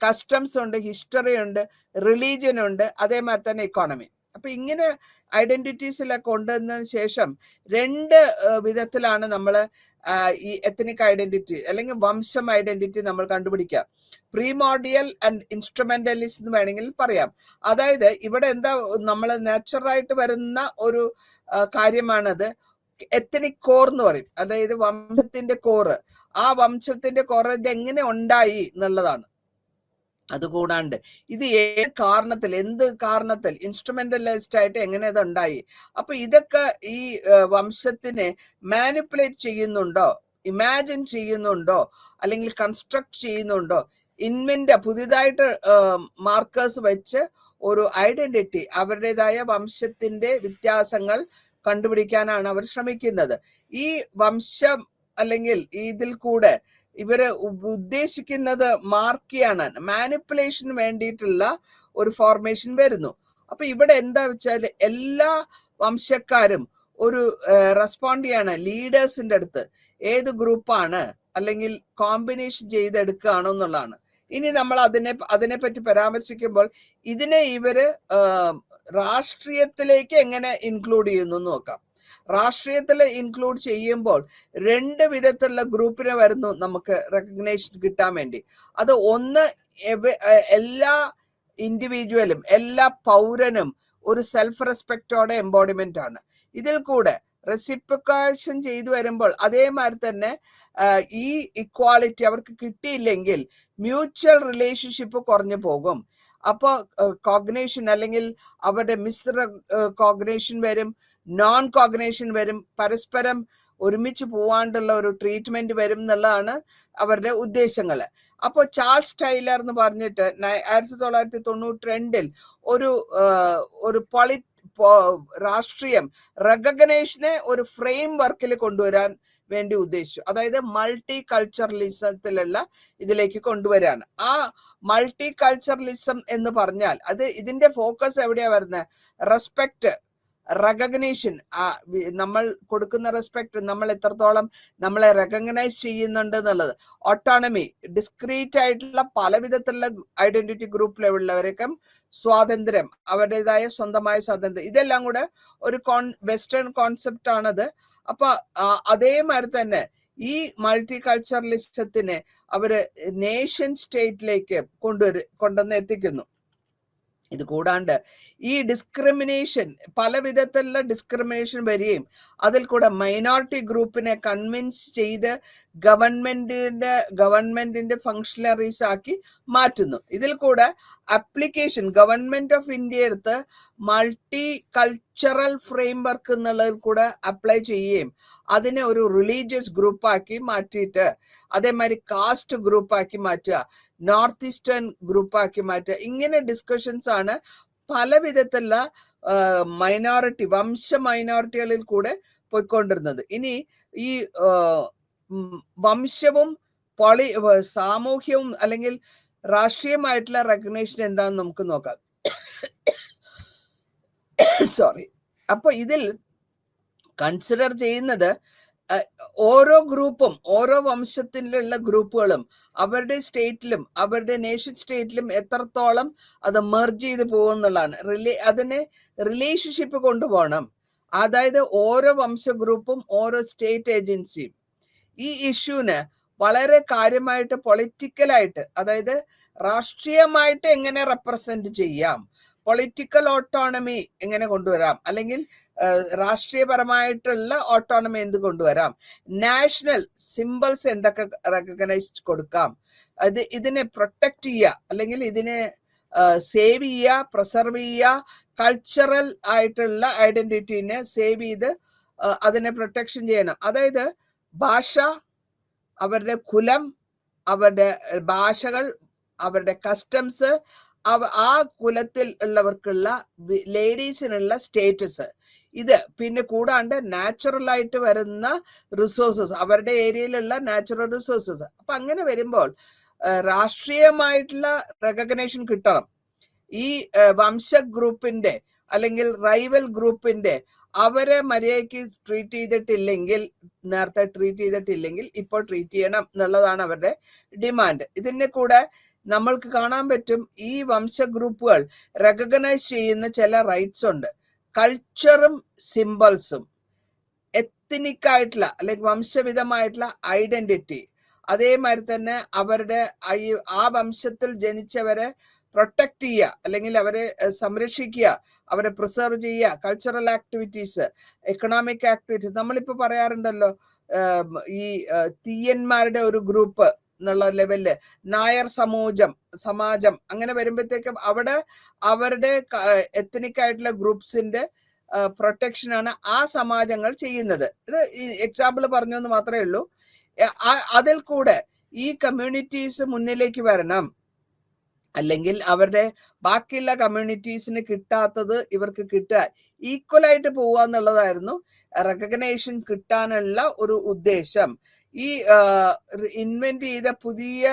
കസ്റ്റംസ് ഉണ്ട്, ഹിസ്റ്ററി ഉണ്ട്, റിലീജിയൻ ഉണ്ട്, അതേമാതിരി തന്നെ ഇക്കോണമി. അപ്പൊ ഇങ്ങനെ ഐഡന്റിറ്റീസിലൊക്കെ കൊണ്ടുവന്നതിന് ശേഷം രണ്ട് വിധത്തിലാണ് നമ്മൾ ഈ എത്നിക് ഐഡന്റിറ്റി അല്ലെങ്കിൽ വംശം ഐഡന്റിറ്റി നമ്മൾ കണ്ടുപിടിക്കുക. പ്രീമോഡിയൽ ആൻഡ് ഇൻസ്ട്രുമെന്റലിസ്റ്റ് എന്ന് വേണമെങ്കിൽ പറയാം. അതായത് ഇവിടെ എന്താ നമ്മൾ നാച്ചുറലായിട്ട് വരുന്ന ഒരു കാര്യമാണത് എത്നിക് കോർ എന്ന് പറയും. അതായത് വംശത്തിന്റെ കോറ്. ആ വംശത്തിന്റെ കോറ് ഇത് എങ്ങനെ ഉണ്ടായി എന്നുള്ളതാണ്. അതുകൂടാണ്ട് ഇത് എന്ത് കാരണത്തിൽ ഇൻസ്ട്രുമെന്റലൈസ്ഡ് ആയിട്ട് എങ്ങനെ ഇത് ഉണ്ടായി. അപ്പൊ ഇതൊക്കെ ഈ വംശത്തിനെ മാനിപ്പുലേറ്റ് ചെയ്യുന്നുണ്ടോ, ഇമാജിൻ ചെയ്യുന്നുണ്ടോ, അല്ലെങ്കിൽ കൺസ്ട്രക്ട് ചെയ്യുന്നുണ്ടോ, ഇൻവെന്റ് പുതിയതായിട്ട് മാർക്കേഴ്സ് വെച്ച് ഒരു ഐഡന്റിറ്റി, അവരുടേതായ വംശത്തിന്റെ വ്യത്യാസങ്ങൾ കണ്ടുപിടിക്കാനാണ് അവർ ശ്രമിക്കുന്നത്. ഈ വംശം അല്ലെങ്കിൽ ഇതിൽ കൂടെ ഇവര് ഉദ്ദേശിക്കുന്നത് മാർക്കിയാണ്, മാനിപ്പുലേഷന് വേണ്ടിയിട്ടുള്ള ഒരു ഫോർമേഷൻ വരുന്നു. അപ്പൊ ഇവിടെ എന്താ വെച്ചാൽ എല്ലാ വംശക്കാരും ഒരു റെസ്പോണ്ട് ചെയ്യാണ് ലീഡേഴ്സിന്റെ അടുത്ത് ഏത് ഗ്രൂപ്പാണ് അല്ലെങ്കിൽ കോമ്പിനേഷൻ ചെയ്തെടുക്കുകയാണോ എന്നുള്ളതാണ്. ഇനി നമ്മൾ അതിനെപ്പറ്റി പരാമർശിക്കുമ്പോൾ ഇതിനെ ഇവര് രാഷ്ട്രീയത്തിലേക്ക് എങ്ങനെ ഇൻക്ലൂഡ് ചെയ്യുന്നു എന്ന് നോക്കാം. രാഷ്ട്രീയത്തിൽ ഇൻക്ലൂഡ് ചെയ്യുമ്പോൾ രണ്ട് വിധത്തിലുള്ള ഗ്രൂപ്പിനെ വരുന്നു നമുക്ക് റെക്കഗ്നേഷൻ കിട്ടാൻ വേണ്ടി. അത് ഒന്ന്, എല്ലാ ഇൻഡിവിജ്വലും എല്ലാ പൗരനും ഒരു സെൽഫ് റെസ്പെക്റ്റോടെ എംബോഡിമെന്റ് ആണ്. ഇതിൽ കൂടെ റെസിപ്രിക്കേഷൻ ചെയ്തു വരുമ്പോൾ അതേമാതിരി തന്നെ ഈ ഇക്വാളിറ്റി അവർക്ക് കിട്ടിയില്ലെങ്കിൽ മ്യൂച്വൽ റിലേഷൻഷിപ്പ് കുറഞ്ഞു പോകും. അപ്പൊ കോഗ്നേഷൻ അല്ലെങ്കിൽ അവരുടെ മിശ്ര കോഗ്നേഷൻ വരും, നോൺ കോഗ്നേഷൻ വരും, പരസ്പരം ഒരുമിച്ച് പോവാണ്ടുള്ള ഒരു ട്രീറ്റ്മെന്റ് വരും എന്നുള്ളതാണ് അവരുടെ ഉദ്ദേശങ്ങള്. അപ്പോൾ ചാൾസ് ടൈലർ എന്ന് പറഞ്ഞിട്ട് 1992 ഒരു രാഷ്ട്രീയം റെക്കഗ്നേഷനെ ഒരു ഫ്രെയിം വർക്കിൽ കൊണ്ടുവരാൻ വേണ്ടി ഉദ്ദേശിച്ചു. അതായത് മൾട്ടി കൾച്ചറലിസത്തിലുള്ള ഇതിലേക്ക് കൊണ്ടുവരാണ്. ആ മൾട്ടി കൾച്ചറലിസം എന്ന് പറഞ്ഞാൽ ഇതിന്റെ ഫോക്കസ് എവിടെയാ വരുന്നത്? റെസ്പെക്ട്, റെക്കഗ്നേഷൻ, നമ്മൾ കൊടുക്കുന്ന റെസ്പെക്ട്, നമ്മൾ എത്രത്തോളം നമ്മളെ റെക്കഗ്നൈസ് ചെയ്യുന്നുണ്ട് എന്നുള്ളത്. ഓട്ടോണമി, ഡിസ്ക്രീറ്റ് ആയിട്ടുള്ള പല വിധത്തിലുള്ള ഐഡന്റിറ്റി ഗ്രൂപ്പിലുള്ളവർക്കും സ്വാതന്ത്ര്യം, അവരുടേതായ സ്വന്തമായ സ്വാതന്ത്ര്യം, ഇതെല്ലാം കൂടെ ഒരു വെസ്റ്റേൺ കോൺസെപ്റ്റ് ആണത്. അപ്പൊ അതേമാതിരി തന്നെ ഈ മൾട്ടി കൾച്ചറലിസത്തിനെ അവര് നേഷൻ സ്റ്റേറ്റിലേക്ക് കൊണ്ടുവന്ന് എത്തിക്കുന്നു. ഇത് കൂടാണ്ട് ഈ ഡിസ്ക്രിമിനേഷൻ, പല വിധത്തിലുള്ള ഡിസ്ക്രിമിനേഷൻ വരികയും അതിൽ കൂടെ മൈനോറിറ്റി ഗ്രൂപ്പിനെ കൺവിൻസ് ചെയ്ത് ഗവൺമെന്റിന്റെ ഫങ്ഷണറീസ് ആക്കി മാറ്റുന്നു. ഇതിൽ കൂടെ അപ്ലിക്കേഷൻ ഗവൺമെന്റ് ഓഫ് ഇന്ത്യ എടുത്ത് മൾട്ടി കൾച്ചറൽ ഫ്രെയിംവർക്ക് എന്നുള്ളതിൽ കൂടെ അപ്ലൈ ചെയ്യുകയും അതിനെ ഒരു റിലീജിയസ് ഗ്രൂപ്പാക്കി മാറ്റിയിട്ട്, അതേമാതിരി കാസ്റ്റ് ഗ്രൂപ്പാക്കി മാറ്റുക, നോർത്ത് ഈസ്റ്റേൺ ഗ്രൂപ്പാക്കി മാറ്റുക. ഇങ്ങനെ ഡിസ്കഷൻസ് ആണ് പല വിധത്തിലുള്ള മൈനോറിറ്റി, മൈനോറിറ്റികളിൽ കൂടെ പോയിക്കൊണ്ടിരുന്നത്. ഇനി ഈ വംശവും സാമൂഹ്യവും അല്ലെങ്കിൽ രാഷ്ട്രീയമായിട്ടുള്ള റെക്കഗ്നേഷൻ എന്താണെന്ന് നമുക്ക് നോക്കാം. സോറി. അപ്പൊ ഇതിൽ കൺസിഡർ ചെയ്യുന്നത് ഓരോ ഗ്രൂപ്പും, ഓരോ വംശത്തിലുള്ള ഗ്രൂപ്പുകളും അവരുടെ സ്റ്റേറ്റിലും അവരുടെ നേഷൻ സ്റ്റേറ്റിലും എത്രത്തോളം അത് മെർജ് ചെയ്ത് പോകുന്നുള്ളതാണ്. അതിനെ റിലേഷൻഷിപ്പ് കൊണ്ടുപോകണം. അതായത് ഓരോ വംശ ഗ്രൂപ്പും ഓരോ സ്റ്റേറ്റ് ഏജൻസിയും ഈ ഇഷ്യൂന് വളരെ കാര്യമായിട്ട് പൊളിറ്റിക്കലായിട്ട്, അതായത് രാഷ്ട്രീയമായിട്ട് എങ്ങനെ റെപ്രസെന്റ് ചെയ്യാം, പൊളിറ്റിക്കൽ ഓട്ടോണമി എങ്ങനെ കൊണ്ടുവരാം, അല്ലെങ്കിൽ രാഷ്ട്രീയപരമായിട്ടുള്ള ഓട്ടോണമി എന്ത് കൊണ്ടുവരാം, നാഷണൽ സിംബൽസ് എന്തൊക്കെ റെക്കഗ്നൈസ് കൊടുക്കാം, ഇതിനെ പ്രൊട്ടക്ട് ചെയ്യുക, അല്ലെങ്കിൽ ഇതിനെ സേവ് ചെയ്യുക, പ്രിസർവ് ചെയ്യുക, കൾച്ചറൽ ആയിട്ടുള്ള ഐഡന്റിറ്റിനെ സേവ് ചെയ്ത് അതിനെ പ്രൊട്ടക്ഷൻ ചെയ്യണം. അതായത് ഭാഷ, അവരുടെ കുലം, അവരുടെ ഭാഷകൾ, അവരുടെ കസ്റ്റംസ്, ആ കുലത്തിൽ ഉള്ളവർക്കുള്ള ലേഡീസിനുള്ള സ്റ്റേറ്റസ്, ഇത് പിന്നെ കൂടാണ്ട് നാച്ചുറൽ ആയിട്ട് വരുന്ന റിസോഴ്സസ്, അവരുടെ ഏരിയയിലുള്ള നാച്ചുറൽ റിസോഴ്സസ്. അപ്പൊ അങ്ങനെ വരുമ്പോൾ രാഷ്ട്രീയമായിട്ടുള്ള റെക്കഗ്നേഷൻ കിട്ടണം. ഈ വംശ ഗ്രൂപ്പിന്റെ അല്ലെങ്കിൽ റൈവൽ ഗ്രൂപ്പിന്റെ അവരെ മര്യാദയ്ക്ക് ട്രീറ്റ് ചെയ്തിട്ടില്ലെങ്കിൽ, നേരത്തെ ട്രീറ്റ് ചെയ്തിട്ടില്ലെങ്കിൽ ഇപ്പോൾ ട്രീറ്റ് ചെയ്യണം എന്നുള്ളതാണ് അവരുടെ ഡിമാൻഡ്. ഇതിന്റെ കൂടെ നമ്മൾക്ക് കാണാൻ പറ്റും ഈ വംശ ഗ്രൂപ്പുകൾ റെക്കഗ്നൈസ് ചെയ്യുന്ന ചില റൈറ്റ്സ് ഉണ്ട്. കൾച്ചറും സിംബൽസും, എത്നിക് ആയിട്ടുള്ള അല്ലെങ്കിൽ വംശവിധമായിട്ടുള്ള ഐഡന്റിറ്റി, അതേമാതിരി തന്നെ അവരുടെ ആ വംശത്തിൽ ജനിച്ചവരെ പ്രൊട്ടക്ട് ചെയ്യുക, അല്ലെങ്കിൽ അവരെ സംരക്ഷിക്കുക, അവരെ പ്രിസർവ് ചെയ്യുക, കൾച്ചറൽ ആക്ടിവിറ്റീസ്, എക്കണോമിക് ആക്ടിവിറ്റീസ്. നമ്മളിപ്പോ പറയാറുണ്ടല്ലോ ഈ തീയന്മാരുടെ ഒരു ഗ്രൂപ്പ് എന്നുള്ള ലെവലില്, നായർ സമാജം അങ്ങനെ വരുമ്പോഴത്തേക്കും അവിടെ അവരുടെ എത്നിക് ആയിട്ടുള്ള ഗ്രൂപ്പ്സിന്റെ പ്രൊട്ടക്ഷനാണ് ആ സമാജങ്ങൾ ചെയ്യുന്നത്. ഇത് എക്സാമ്പിൾ പറഞ്ഞു എന്ന് മാത്രമേ ഉള്ളൂ. അതിൽ കൂടെ ഈ കമ്മ്യൂണിറ്റീസ് മുന്നിലേക്ക് വരണം, അല്ലെങ്കിൽ അവരുടെ ബാക്കിയുള്ള കമ്മ്യൂണിറ്റീസിന് കിട്ടാത്തത് ഇവർക്ക് കിട്ടുക, ഈക്വലായിട്ട് പോവുക എന്നുള്ളതായിരുന്നു റെക്കഗ്നേഷൻ കിട്ടാനുള്ള ഒരു ഉദ്ദേശം. ഈ ഇൻവെന്റ് ചെയ്ത പുതിയ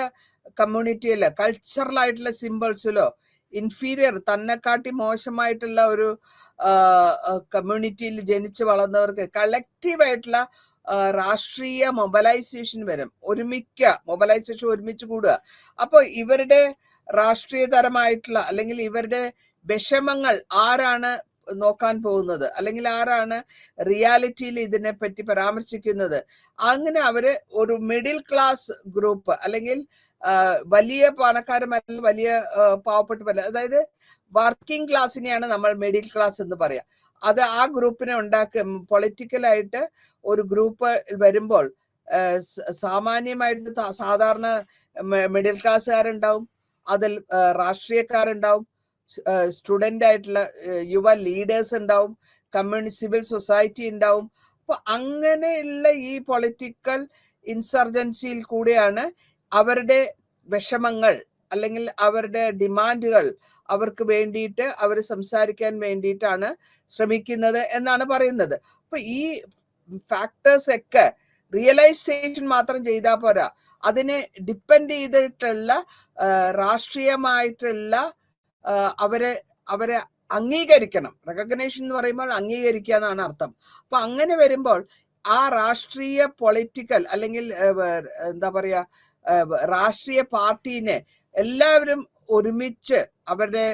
കമ്മ്യൂണിറ്റിയില് കൾച്ചറൽ ആയിട്ടുള്ള സിംബൽസിലോ ഇൻഫീരിയർ, തന്നെക്കാട്ടി മോശമായിട്ടുള്ള ഒരു കമ്മ്യൂണിറ്റിയിൽ ജനിച്ചു വളർന്നവർക്ക് കളക്റ്റീവ് ആയിട്ടുള്ള രാഷ്ട്രീയ മൊബിലൈസേഷൻ വരും. മൊബിലൈസേഷൻ ഒരുമിച്ച് കൂടുക. അപ്പൊ ഇവരുടെ രാഷ്ട്രീയതരമായിട്ടുള്ള അല്ലെങ്കിൽ ഇവരുടെ വിഷമങ്ങൾ ആരാണ് നോക്കാൻ പോകുന്നത്, അല്ലെങ്കിൽ ആരാണ് റിയാലിറ്റിയിൽ ഇതിനെ പറ്റി പരാമർശിക്കുന്നത്, അങ്ങനെ അവര് ഒരു മിഡിൽ ക്ലാസ് ഗ്രൂപ്പ്, അല്ലെങ്കിൽ വലിയ പണക്കാരല്ല, വലിയ പാവപ്പെട്ട, അതായത് വർക്കിംഗ് ക്ലാസ്സിനെയാണ് നമ്മൾ മിഡിൽ ക്ലാസ് എന്ന് പറയാം. അത് ആ ഗ്രൂപ്പിനെ പൊളിറ്റിക്കലായിട്ട് ഒരു ഗ്രൂപ്പ് വരുമ്പോൾ സാമാന്യമായിട്ട് സാധാരണ മിഡിൽ ക്ലാസ്സുകാരുണ്ടാവും, അതിൽ രാഷ്ട്രീയക്കാരുണ്ടാവും, സ്റ്റുഡൻ്റ് ആയിട്ടുള്ള യുവ ലീഡേഴ്സ് ഉണ്ടാവും, സിവിൽ സൊസൈറ്റി ഉണ്ടാവും. അപ്പൊ അങ്ങനെയുള്ള ഈ പൊളിറ്റിക്കൽ ഇൻസർജൻസിയിൽ കൂടെയാണ് അവരുടെ വിഷമങ്ങൾ അല്ലെങ്കിൽ അവരുടെ ഡിമാൻഡുകൾ അവർക്ക് വേണ്ടിയിട്ട് അവർ സംസാരിക്കാൻ വേണ്ടിയിട്ടാണ് ശ്രമിക്കുന്നത് എന്നാണ് പറയുന്നത്. അപ്പൊ ഈ ഫാക്ടേഴ്സ് ഒക്കെ റിയലൈസേഷൻ മാത്രം ചെയ്താൽ പോരാ, അതിനെ ഡിപ്പെൻഡ് ചെയ്തിട്ടുള്ള രാഷ്ട്രീയമായിട്ടുള്ള അവരെ അംഗീകരിക്കണം. റെക്കഗ്നേഷൻ എന്ന് പറയുമ്പോൾ അംഗീകരിക്കുക എന്നാണ് അർത്ഥം. അപ്പൊ അങ്ങനെ വരുമ്പോൾ ആ രാഷ്ട്രീയ പൊളിറ്റിക്കൽ അല്ലെങ്കിൽ എന്താ പറയാ രാഷ്ട്രീയ പാർട്ടീനെ എല്ലാവരും ഒരുമിച്ച് അവരുടെ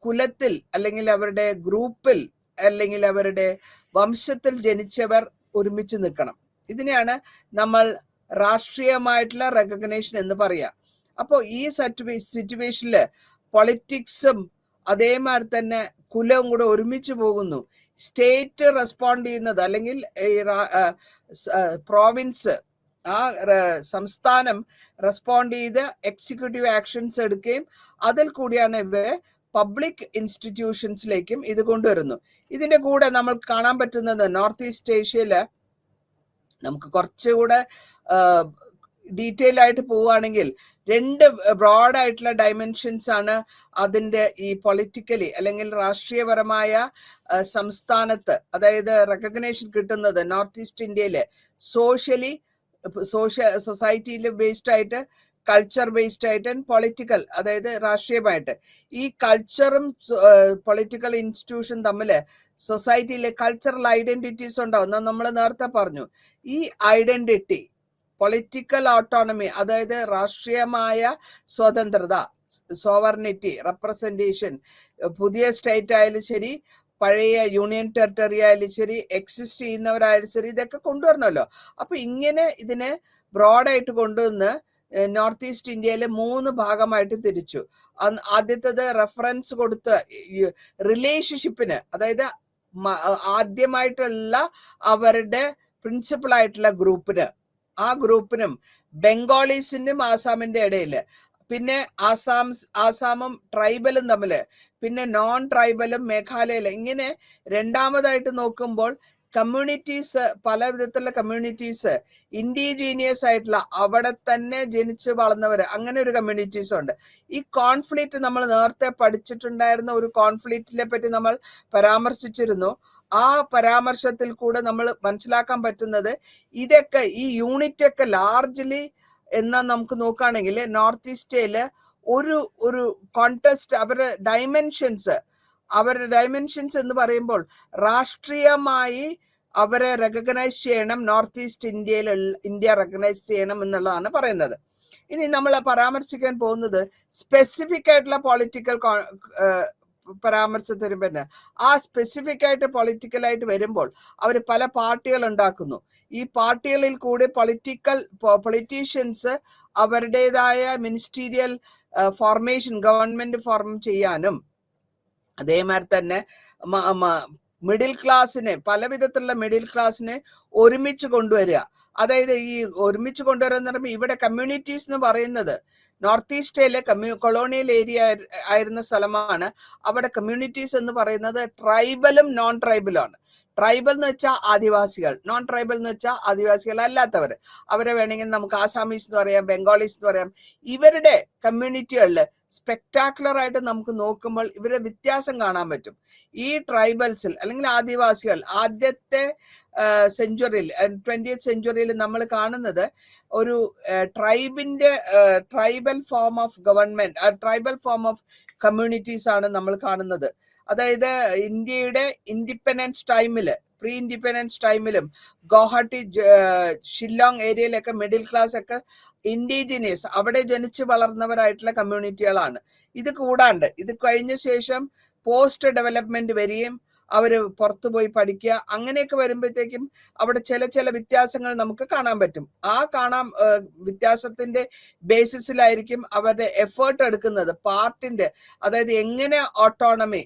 കുലത്തിൽ അല്ലെങ്കിൽ അവരുടെ ഗ്രൂപ്പിൽ അല്ലെങ്കിൽ അവരുടെ വംശത്തിൽ ജനിച്ചവർ ഒരുമിച്ച് നിൽക്കണം. ഇതിനെയാണ് നമ്മൾ രാഷ്ട്രീയമായിട്ടുള്ള റെക്കഗ്നേഷൻ എന്ന് പറയാം. അപ്പോൾ ഈ സിറ്റുവേഷനില് പൊളിറ്റിക്സും അതേമാതിരി തന്നെ കുലവും കൂടെ ഒരുമിച്ച് പോകുന്നു. സ്റ്റേറ്റ് റെസ്പോണ്ട് ചെയ്യുന്നത് അല്ലെങ്കിൽ പ്രോവിൻസ് ആ സംസ്ഥാനം റെസ്പോണ്ട് ചെയ്ത് എക്സിക്യൂട്ടീവ് ആക്ഷൻസ് എടുക്കുകയും അതിൽ കൂടിയാണ് ഇവരെ പബ്ലിക് ഇൻസ്റ്റിറ്റ്യൂഷൻസിലേക്കും ഇത് കൊണ്ടുവരുന്നു. ഇതിന്റെ കൂടെ നമ്മൾ കാണാൻ പറ്റുന്നത് നോർത്ത് ഈസ്റ്റ് ഏഷ്യയില് നമുക്ക് കുറച്ചുകൂടെ ഡീറ്റെയിൽ ആയിട്ട് പോവുകയാണെങ്കിൽ 2 ബ്രോഡായിട്ടുള്ള ഡയമെൻഷൻസ് ആണ് അതിൻ്റെ ഈ പൊളിറ്റിക്കലി അല്ലെങ്കിൽ രാഷ്ട്രീയപരമായ സംസ്ഥാനത്ത് അതായത് റെക്കഗ്നേഷൻ കിട്ടുന്നത് നോർത്ത് ഈസ്റ്റ് ഇന്ത്യയില് സൊസൈറ്റിയിൽ ബേസ്ഡ് ആയിട്ട്, കൾച്ചർ ബേസ്ഡ് ആയിട്ട്, പൊളിറ്റിക്കൽ അതായത് രാഷ്ട്രീയമായിട്ട്. ഈ കൾച്ചറും പൊളിറ്റിക്കൽ ഇൻസ്റ്റിറ്റ്യൂഷൻ തമ്മിൽ സൊസൈറ്റിയിലെ കൾച്ചറൽ ഐഡന്റിറ്റീസ് ഉണ്ടാവും. നമ്മൾ നേരത്തെ പറഞ്ഞു. ഈ ഐഡന്റിറ്റി, പൊളിറ്റിക്കൽ ഓട്ടോണമി അതായത് രാഷ്ട്രീയമായ സ്വതന്ത്രത, സോവർണിറ്റി, റെപ്രസെന്റേഷൻ, പുതിയ സ്റ്റേറ്റ് ആയാലും ശരി പഴയ യൂണിയൻ ടെറിട്ടറി ആയാലും ശരി എക്സിസ്റ്റ് ചെയ്യുന്നവരായാലും ശരി ഇതൊക്കെ കൊണ്ടുവരണമല്ലോ. അപ്പൊ ഇങ്ങനെ ഇതിനെ ബ്രോഡായിട്ട് കൊണ്ടുവന്ന് നോർത്ത് ഈസ്റ്റ് ഇന്ത്യയിലെ 3 ഭാഗമായിട്ട് തിരിച്ചു. ആദ്യത്തേത് റെഫറൻസ് കൊടുത്ത് റിലേഷൻഷിപ്പിന്, അതായത് ആദ്യമായിട്ടുള്ള അവരുടെ പ്രിൻസിപ്പൽ ആയിട്ടുള്ള ഗ്രൂപ്പിന്, ആ ഗ്രൂപ്പിനും ബംഗാളീസിനും ആസാമിന്റെ ഇടയില്, പിന്നെ ആസാമും ട്രൈബലും തമ്മില്, പിന്നെ നോൺ ട്രൈബലും മേഘാലയയില്, ഇങ്ങനെ രണ്ടാമതായിട്ട് നോക്കുമ്പോൾ കമ്മ്യൂണിറ്റീസ്, പല വിധത്തിലുള്ള കമ്മ്യൂണിറ്റീസ്, ഇൻഡിജീനിയസ് ആയിട്ടുള്ള അവിടെ തന്നെ ജനിച്ച് വളർന്നവര്, അങ്ങനെ ഒരു കമ്മ്യൂണിറ്റീസ് ഉണ്ട്. ഈ കോൺഫ്ലിക്റ്റ് നമ്മൾ നേരത്തെ പഠിച്ചിട്ടുണ്ടായിരുന്ന ഒരു കോൺഫ്ലിക്റ്റിനെ പറ്റി നമ്മൾ പരാമർശിച്ചിരുന്നു. ആ പരാമർശത്തിൽ കൂടെ നമ്മൾ മനസ്സിലാക്കാൻ പറ്റുന്നത് ഇതൊക്കെ ഈ യൂണിറ്റ് ഒക്കെ ലാർജ്ലി എന്നാ നമുക്ക് നോക്കുകയാണെങ്കിൽ നോർത്ത് ഈസ്റ്റേല് ഒരു കോൺടെസ്റ്റ്, അവരുടെ ഡയമെൻഷൻസ് എന്ന് പറയുമ്പോൾ രാഷ്ട്രീയമായി അവരെ റെക്കഗ്നൈസ് ചെയ്യണം, നോർത്ത് ഈസ്റ്റ് ഇന്ത്യ റെക്കഗ്നൈസ് ചെയ്യണം എന്നുള്ളതാണ് പറയുന്നത്. ഇനി നമ്മൾ പരാമർശിക്കാൻ പോകുന്നത് സ്പെസിഫിക് ആയിട്ടുള്ള പൊളിറ്റിക്കൽ പരാമർശത്തിന് പിന്നെ ആ സ്പെസിഫിക് ആയിട്ട് പൊളിറ്റിക്കലായിട്ട് വരുമ്പോൾ അവർ പല പാർട്ടികൾ ഉണ്ടാക്കുന്നു. ഈ പാർട്ടികളിൽ കൂടി പൊളിറ്റീഷ്യൻസ് അവരുടേതായ മിനിസ്റ്റീരിയൽ ഫോർമേഷൻ, ഗവൺമെന്റ് ഫോം ചെയ്യാനും അതേമാതിരി തന്നെ മിഡിൽ ക്ലാസ്സിനെ, പല വിധത്തിലുള്ള മിഡിൽ ക്ലാസ്സിനെ ഒരുമിച്ച് കൊണ്ടുവരിക. അതായത് ഈ ഒരുമിച്ച് കൊണ്ടുവരിക എന്ന് പറയുമ്പോൾ ഇവിടെ കമ്മ്യൂണിറ്റീസ് എന്ന് പറയുന്നത് നോർത്ത് ഈസ്റ്റേലെ കൊളോണിയൽ ഏരിയ ആയിരുന്ന സ്ഥലമാണ്. അവിടെ കമ്മ്യൂണിറ്റീസ് എന്ന് പറയുന്നത് ട്രൈബലും നോൺ ട്രൈബലും ആണ്. ട്രൈബൽ എന്ന് വെച്ചാൽ ആദിവാസികൾ, നോൺ ട്രൈബൽ എന്ന് വെച്ചാൽ ആദിവാസികൾ അല്ലാത്തവർ. അവരെ വേണമെങ്കിൽ നമുക്ക് ആസാമീസ് എന്ന് പറയാം, ബംഗാളീസ് എന്ന് പറയാം. ഇവരുടെ കമ്മ്യൂണിറ്റികളിൽ സ്പെക്ടാക്കുലർ ആയിട്ട് നമുക്ക് നോക്കുമ്പോൾ ഇവരുടെ വ്യത്യാസം കാണാൻ പറ്റും. ഈ ട്രൈബൽസിൽ അല്ലെങ്കിൽ ആദിവാസികൾ ആദ്യത്തെ സെഞ്ചുറിയിൽ, 20th സെഞ്ചുറിയിൽ നമ്മൾ കാണുന്നത് ഒരു tribal form of government, tribal form of communities ആണ് നമ്മൾ കാണുന്നത്. അതായത് ഇന്ത്യയുടെ ഇൻഡിപെൻഡൻസ് ടൈമില്, പ്രീ ഇൻഡിപെൻഡൻസ് ടൈമിലും ഗുവാഹട്ടി, ഷില്ലോങ് ഏരിയയിലൊക്കെ മിഡിൽ ക്ലാസ് ഒക്കെ ഇൻഡിജിനിയസ്, അവിടെ ജനിച്ചു വളർന്നവരായിട്ടുള്ള കമ്മ്യൂണിറ്റികളാണ്. ഇത് കൂടാണ്ട് ഇത് കഴിഞ്ഞ ശേഷം പോസ്റ്റ് ഡെവലപ്മെന്റ് വരികയും അവര് പുറത്തുപോയി പഠിക്കുക, അങ്ങനെയൊക്കെ വരുമ്പോഴത്തേക്കും അവിടെ ചില വ്യത്യാസങ്ങൾ നമുക്ക് കാണാൻ പറ്റും. ആ വ്യത്യാസത്തിന്റെ ബേസിസിലായിരിക്കും അവരുടെ എഫേർട്ട് എടുക്കുന്നത് പാർട്ടിന്റെ, അതായത് എങ്ങനെ ഓട്ടോണമി,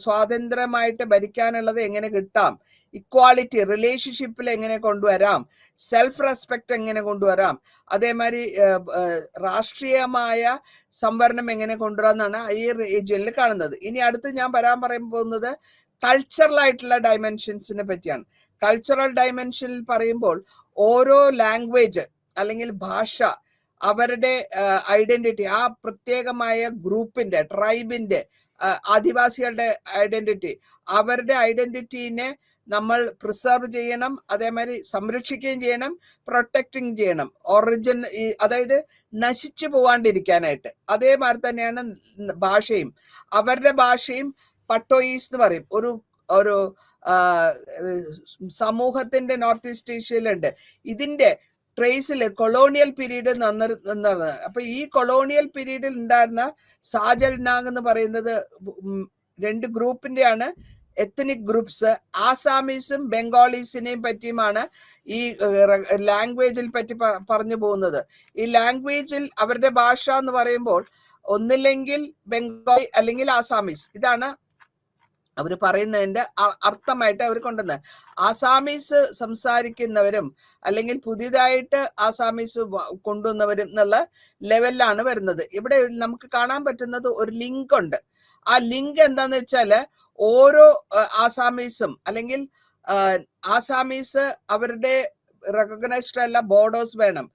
സ്വാതന്ത്ര്യമായിട്ട് ഭരിക്കാനുള്ളത് എങ്ങനെ കിട്ടാം, ഇക്വാളിറ്റി റിലേഷൻഷിപ്പിൽ എങ്ങനെ കൊണ്ടുവരാം, സെൽഫ് റെസ്പെക്ട് എങ്ങനെ കൊണ്ടുവരാം, അതേമാതിരി രാഷ്ട്രീയമായ സംവരണം എങ്ങനെ കൊണ്ടുവരാമെന്നാണ് ഈ റീജിയനിൽ കാണുന്നത്. ഇനി അടുത്ത് ഞാൻ പറയാൻ പോകുന്നത് കൾച്ചറൽ ആയിട്ടുള്ള ഡയമെൻഷൻസിനെ പറ്റിയാണ്. കൾച്ചറൽ ഡയമെൻഷനിൽ പറയുമ്പോൾ ഓരോ ലാംഗ്വേജ് അല്ലെങ്കിൽ ഭാഷ, അവരുടെ ഐഡന്റിറ്റി, ആ പ്രത്യേകമായ ഗ്രൂപ്പിന്റെ, ട്രൈബിന്റെ, ആദിവാസികളുടെ ഐഡന്റിറ്റി, അവരുടെ ഐഡന്റിറ്റീനെ നമ്മൾ പ്രിസർവ് ചെയ്യണം, അതേമാതിരി സംരക്ഷിക്കുകയും ചെയ്യണം, പ്രൊട്ടക്റ്റിങ് ചെയ്യണം. അതായത് നശിച്ചു പോവാണ്ടിരിക്കാനായിട്ട്. അതേമാതിരി തന്നെയാണ് ഭാഷയും. അവരുടെ ഭാഷയും പട്ടോയിസ് എന്ന് പറയും. ഒരു സമൂഹത്തിന്റെ നോർത്ത് ഈസ്റ്റ് ഏഷ്യയിലുണ്ട്. ഇതിന്റെ ട്രേസിൽ കൊളോണിയൽ പീരീഡ് എന്നാണ്. അപ്പൊ ഈ കൊളോണിയൽ പീരീഡിൽ ഉണ്ടായിരുന്ന സാജൽനാഗ് എന്ന് പറയുന്നത് 2 ഗ്രൂപ്പിന്റെയാണ്, എത്നിക് ഗ്രൂപ്പ്സ്. ആസാമീസും ബംഗാളീസിനെയും പറ്റിയുമാണ് ഈ ലാംഗ്വേജിൽ പറ്റി പറഞ്ഞു പോകുന്നത്. ഈ ലാംഗ്വേജിൽ അവരുടെ ഭാഷ എന്ന് പറയുമ്പോൾ ഒന്നില്ലെങ്കിൽ ബംഗാളി അല്ലെങ്കിൽ ആസാമീസ്. ഇതാണ് അവർ പറയുന്നതിന്റെ അർത്ഥമായിട്ട് അവർ കൊണ്ടുവന്നത്. ആസാമീസ് സംസാരിക്കുന്നവരും അല്ലെങ്കിൽ പുതിയതായിട്ട് ആസാമീസ് കൊണ്ടുവന്നവരും എന്നുള്ള ലെവലിലാണ് വരുന്നത്. ഇവിടെ നമുക്ക് കാണാൻ പറ്റുന്നത് ഒരു ലിങ്ക് ഉണ്ട്. ആ ലിങ്ക് എന്താന്ന് വെച്ചാല് ഓരോ ആസാമീസും അല്ലെങ്കിൽ ആസാമീസ് അവരുടെ റെക്കഗ്നൈസ്ഡ് അല്ല, ബോഡോസ് വേണം.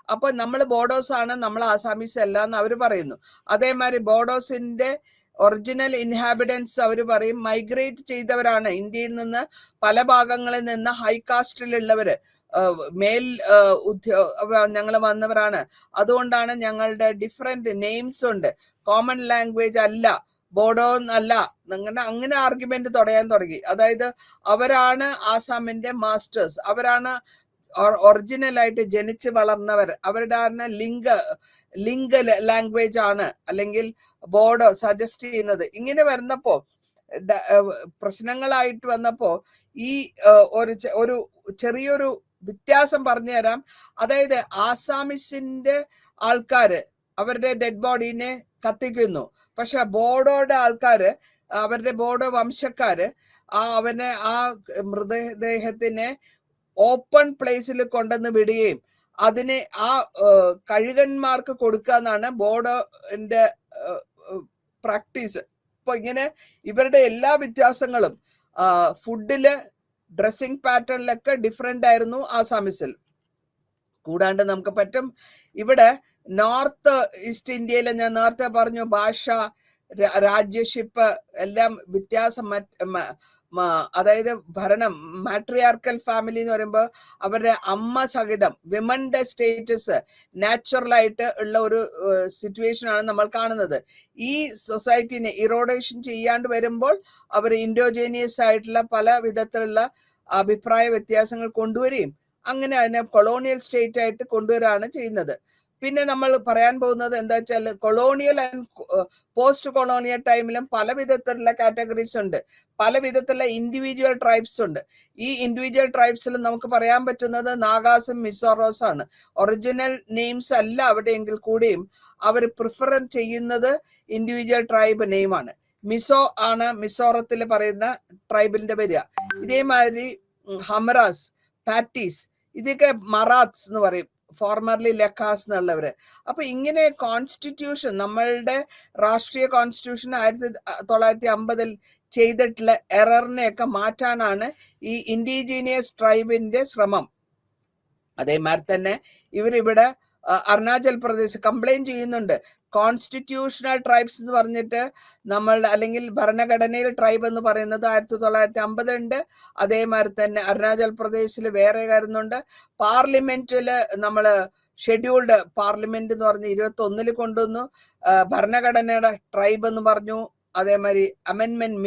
അപ്പൊ നമ്മൾ ബോഡോസ് ആണ്, നമ്മൾ ആസാമീസ് അല്ല എന്ന് അവർ പറയുന്നു. അതേമാതിരി ബോഡോസിന്റെ ഒറിജിനൽ ഇൻഹാബിറ്റൻസ് അവർ പറയും മൈഗ്രേറ്റ് ചെയ്തവരാണ്. ഇന്ത്യയിൽ നിന്ന് പല ഭാഗങ്ങളിൽ നിന്ന് ഹൈ കാസ്റ്റിലുള്ളവര്, മേൽ ഞങ്ങൾ വന്നവരാണ്. അതുകൊണ്ടാണ് ഞങ്ങളുടെ ഡിഫറെന്റ് നെയിംസ് ഉണ്ട്, കോമൺ ലാംഗ്വേജ് അല്ല, ബോഡോ എന്നല്ല. അങ്ങനെ ആർഗ്യുമെന്റ് തുടങ്ങാൻ തുടങ്ങി. അതായത് അവരാണ് ആസാമിന്റെ മാസ്റ്റേഴ്സ്, അവരാണ് ഒറിജിനൽ ആയിട്ട് ജനിച്ച് വളർന്നവർ, അവരുടെ ലിംഗ ലാംഗ്വേജ് ആണ് അല്ലെങ്കിൽ ബോഡോ സജസ്റ്റ് ചെയ്യുന്നത്. ഇങ്ങനെ വരുന്നപ്പോ പ്രശ്നങ്ങളായിട്ട് വന്നപ്പോ ഈ ഒരു ചെറിയൊരു വ്യത്യാസം പറഞ്ഞു തരാം. അതായത് ആസാമിസിന്റെ ആൾക്കാര് അവരുടെ ഡെഡ് ബോഡീനെ കത്തിക്കുന്നു, പക്ഷെ ബോഡോയുടെ ആൾക്കാര്, അവരുടെ ബോഡോ വംശക്കാര് അവനെ ആ മൃതദേഹത്തിനെ ഓപ്പൺ പ്ലേസിൽ കൊണ്ടുവന്ന് വിടുകയും അതിനെ ആ കഴുകന്മാർക്ക് കൊടുക്കുക എന്നാണ് ബോഡോന്റെ പ്രാക്ടീസ്. അപ്പൊ ഇങ്ങനെ ഇവരുടെ എല്ലാ വ്യത്യാസങ്ങളും ഫുഡില്, ഡ്രസ്സിംഗ് പാറ്റേണിലൊക്കെ ഡിഫറെന്റ് ആയിരുന്നു ആസാമിസിൽ. കൂടാണ്ട് നമുക്ക് പറ്റും ഇവിടെ നോർത്ത് ഈസ്റ്റ് ഇന്ത്യയിൽ ഞാൻ നേരത്തെ പറഞ്ഞു ഭാഷ, രാജ്യഷിപ്പ് എല്ലാം വ്യത്യാസം. അതായത് ഭരണം, മാട്രിയാർക്കൽ ഫാമിലി എന്ന് പറയുമ്പോൾ അവരുടെ അമ്മ സഹിതം വിമന്റെ സ്റ്റേറ്റസ് നാച്ചുറൽ ആയിട്ട് ഉള്ള ഒരു സിറ്റുവേഷൻ ആണ് നമ്മൾ കാണുന്നത്. ഈ സൊസൈറ്റിനെ ഇറോഡേഷൻ ചെയ്യാണ്ട് വരുമ്പോൾ അവർ ഇൻഡോജേനിയസ് ആയിട്ടുള്ള പല വിധത്തിലുള്ള അഭിപ്രായ വ്യത്യാസങ്ങൾ കൊണ്ടുവരികയും അങ്ങനെ അതിനെ കൊളോണിയൽ സ്റ്റേറ്റ് ആയിട്ട് കൊണ്ടുവരികയാണ് ചെയ്യുന്നത്. പിന്നെ നമ്മൾ പറയാൻ പോകുന്നത് എന്താ വെച്ചാൽ കൊളോണിയൽ ആൻഡ് പോസ്റ്റ് കൊളോണിയൽ ടൈമിലും പല വിധത്തിലുള്ള കാറ്റഗറീസ് ഉണ്ട്, പല വിധത്തിലുള്ള ഇൻഡിവിജ്വൽ ട്രൈബ്സ് ഉണ്ട്. ഈ ഇൻഡിവിജ്വൽ ട്രൈബ്സിൽ നമുക്ക് പറയാൻ പറ്റുന്നത് നാഗാസും മിസോറോസ് ആണ്. ഒറിജിനൽ നെയിംസ് അല്ല അവിടെയെങ്കിൽ കൂടിയും അവർ പ്രിഫർ ചെയ്യുന്നത് ഇൻഡിവിജ്വൽ ട്രൈബ് നെയിമാണ്. മിസോ ആണ് മിസോറത്തിൽ പറയുന്ന ട്രൈബിന്റെ വരിക. ഇതേമാതിരി ഹമറാസ്, പാറ്റീസ്, ഇതൊക്കെ മറാത്ത്സ് എന്ന് പറയും, ഫോർമർലി ലക്കാസ് എന്നുള്ളവര്. അപ്പൊ ഇങ്ങനെ കോൺസ്റ്റിറ്റ്യൂഷൻ, നമ്മളുടെ രാഷ്ട്രീയ കോൺസ്റ്റിറ്റ്യൂഷൻ 1950 ചെയ്തിട്ടുള്ള എററിനെയൊക്കെ മാറ്റാനാണ് ഈ ഇൻഡിജീനിയസ് ട്രൈബിന്റെ ശ്രമം. അതേമാതിരി തന്നെ ഇവരിവിടെ അരുണാചൽ പ്രദേശ് കംപ്ലൈന്റ് ചെയ്യുന്നുണ്ട്. കോൺസ്റ്റിറ്റ്യൂഷണൽ ട്രൈബ്സ് എന്ന് പറഞ്ഞിട്ട് നമ്മളുടെ അല്ലെങ്കിൽ ഭരണഘടനയിൽ ട്രൈബ് എന്ന് പറയുന്നത് 1950 ഉണ്ട്. അതേമാതിരി തന്നെ അരുണാചൽ പ്രദേശിൽ വേറെ വരുന്നുണ്ട്. പാർലമെന്റില് നമ്മള് ഷെഡ്യൂൾഡ് പാർലമെന്റ് എന്ന് പറഞ്ഞ് 21 കൊണ്ടുവന്നു. ഭരണഘടനയുടെ ട്രൈബ് എന്ന് പറഞ്ഞു. അതേമാതിരി അമെൻമെന്റ്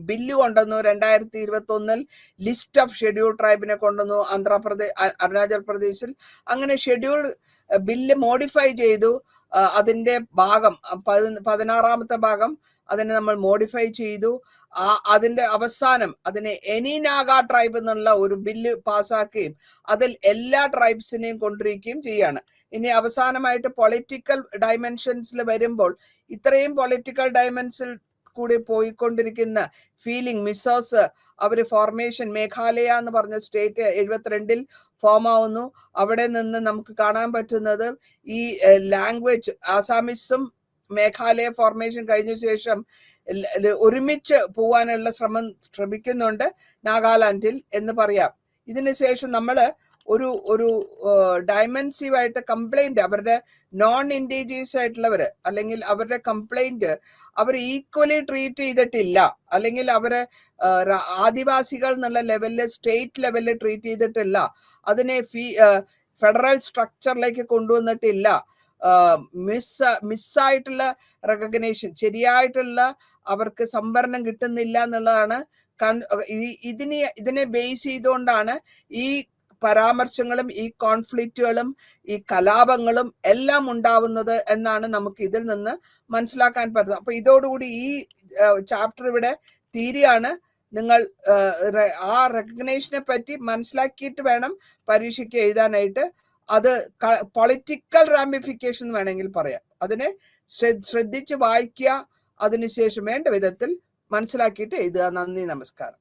ബില്ല് കൊണ്ടുവന്നു 2021. ലിസ്റ്റ് ഓഫ് ഷെഡ്യൂൾ ട്രൈബിനെ കൊണ്ടുവന്നു അരുണാചൽ പ്രദേശിൽ. അങ്ങനെ ഷെഡ്യൂൾ ബില്ല് മോഡിഫൈ ചെയ്തു. അതിന്റെ ഭാഗം 16ാമത്തെ ഭാഗം അതിനെ നമ്മൾ മോഡിഫൈ ചെയ്തു. അതിന്റെ അവസാനം അതിനെ എനി നാഗ ട്രൈബ് എന്നുള്ള ഒരു ബില്ല് പാസ്സാക്കുകയും അതിൽ എല്ലാ ട്രൈബ്സിനെയും കൊണ്ടിരിക്കുകയും ചെയ്യാണ്. ഇനി അവസാനമായിട്ട് പൊളിറ്റിക്കൽ ഡയമെൻഷൻസിൽ വരുമ്പോൾ ഇത്രയും പൊളിറ്റിക്കൽ ഡയമെൻഷനിൽ കൂടി പോയിക്കൊണ്ടിരിക്കുന്ന ഫീലിംഗ് മിസോസ് അവര് ഫോർമേഷൻ മേഘാലയ എന്ന് പറഞ്ഞ സ്റ്റേറ്റ് 72 ഫോം ആവുന്നു. അവിടെ നിന്ന് നമുക്ക് കാണാൻ പറ്റുന്നത് ഈ ലാംഗ്വേജ് ആസാമിസും മേഘാലയ ഫോർമേഷൻ കഴിഞ്ഞ ശേഷം ഒരുമിച്ച് പോവാനുള്ള ശ്രമിക്കുന്നുണ്ട് നാഗാലാൻഡിൽ എന്ന് പറയാം. ഇതിനുശേഷം നമ്മൾ ഒരു ഡയമെൻസീവ് ആയിട്ട് കംപ്ലൈന്റ്, അവരുടെ നോൺ ഇൻഡിജീസ് ആയിട്ടുള്ളവര് അല്ലെങ്കിൽ അവരുടെ കംപ്ലൈന്റ് അവർ ഈക്വലി ട്രീറ്റ് ചെയ്തിട്ടില്ല, അല്ലെങ്കിൽ അവരെ ആദിവാസികൾ എന്നുള്ള ലെവലില് സ്റ്റേറ്റ് ലെവലിൽ ട്രീറ്റ് ചെയ്തിട്ടില്ല, അതിനെ ഫെഡറൽ സ്ട്രക്ചറിലേക്ക് കൊണ്ടുവന്നിട്ടില്ല, മിസ്സായിട്ടുള്ള റെക്കഗ്നേഷൻ, ശരിയായിട്ടുള്ള അവർക്ക് സംവരണം കിട്ടുന്നില്ല എന്നുള്ളതാണ്. ഇതിനെ ബേസ് ചെയ്തുകൊണ്ടാണ് ഈ പരാമർശങ്ങളും ഈ കോൺഫ്ലിക്റ്റുകളും ഈ കലാപങ്ങളും എല്ലാം ഉണ്ടാവുന്നത് എന്നാണ് നമുക്ക് ഇതിൽ നിന്ന് മനസ്സിലാക്കാൻ പറ്റുന്നത്. അപ്പൊ ഇതോടുകൂടി ഈ ചാപ്റ്റർ ഇവിടെ തീരുകയാണ്. നിങ്ങൾ ആ റെക്കഗ്നേഷനെ പറ്റി മനസ്സിലാക്കിയിട്ട് വേണം പരീക്ഷയ്ക്ക് എഴുതാനായിട്ട്. അത് പൊളിറ്റിക്കൽ റാമിഫിക്കേഷൻ വേണമെങ്കിൽ പറയാം. അതിനെ ശ്രദ്ധിച്ച് വായിക്കുക, അതിനുശേഷം വേണ്ട വിധത്തിൽ മനസ്സിലാക്കിയിട്ട് എഴുതുക. നന്ദി, നമസ്കാരം.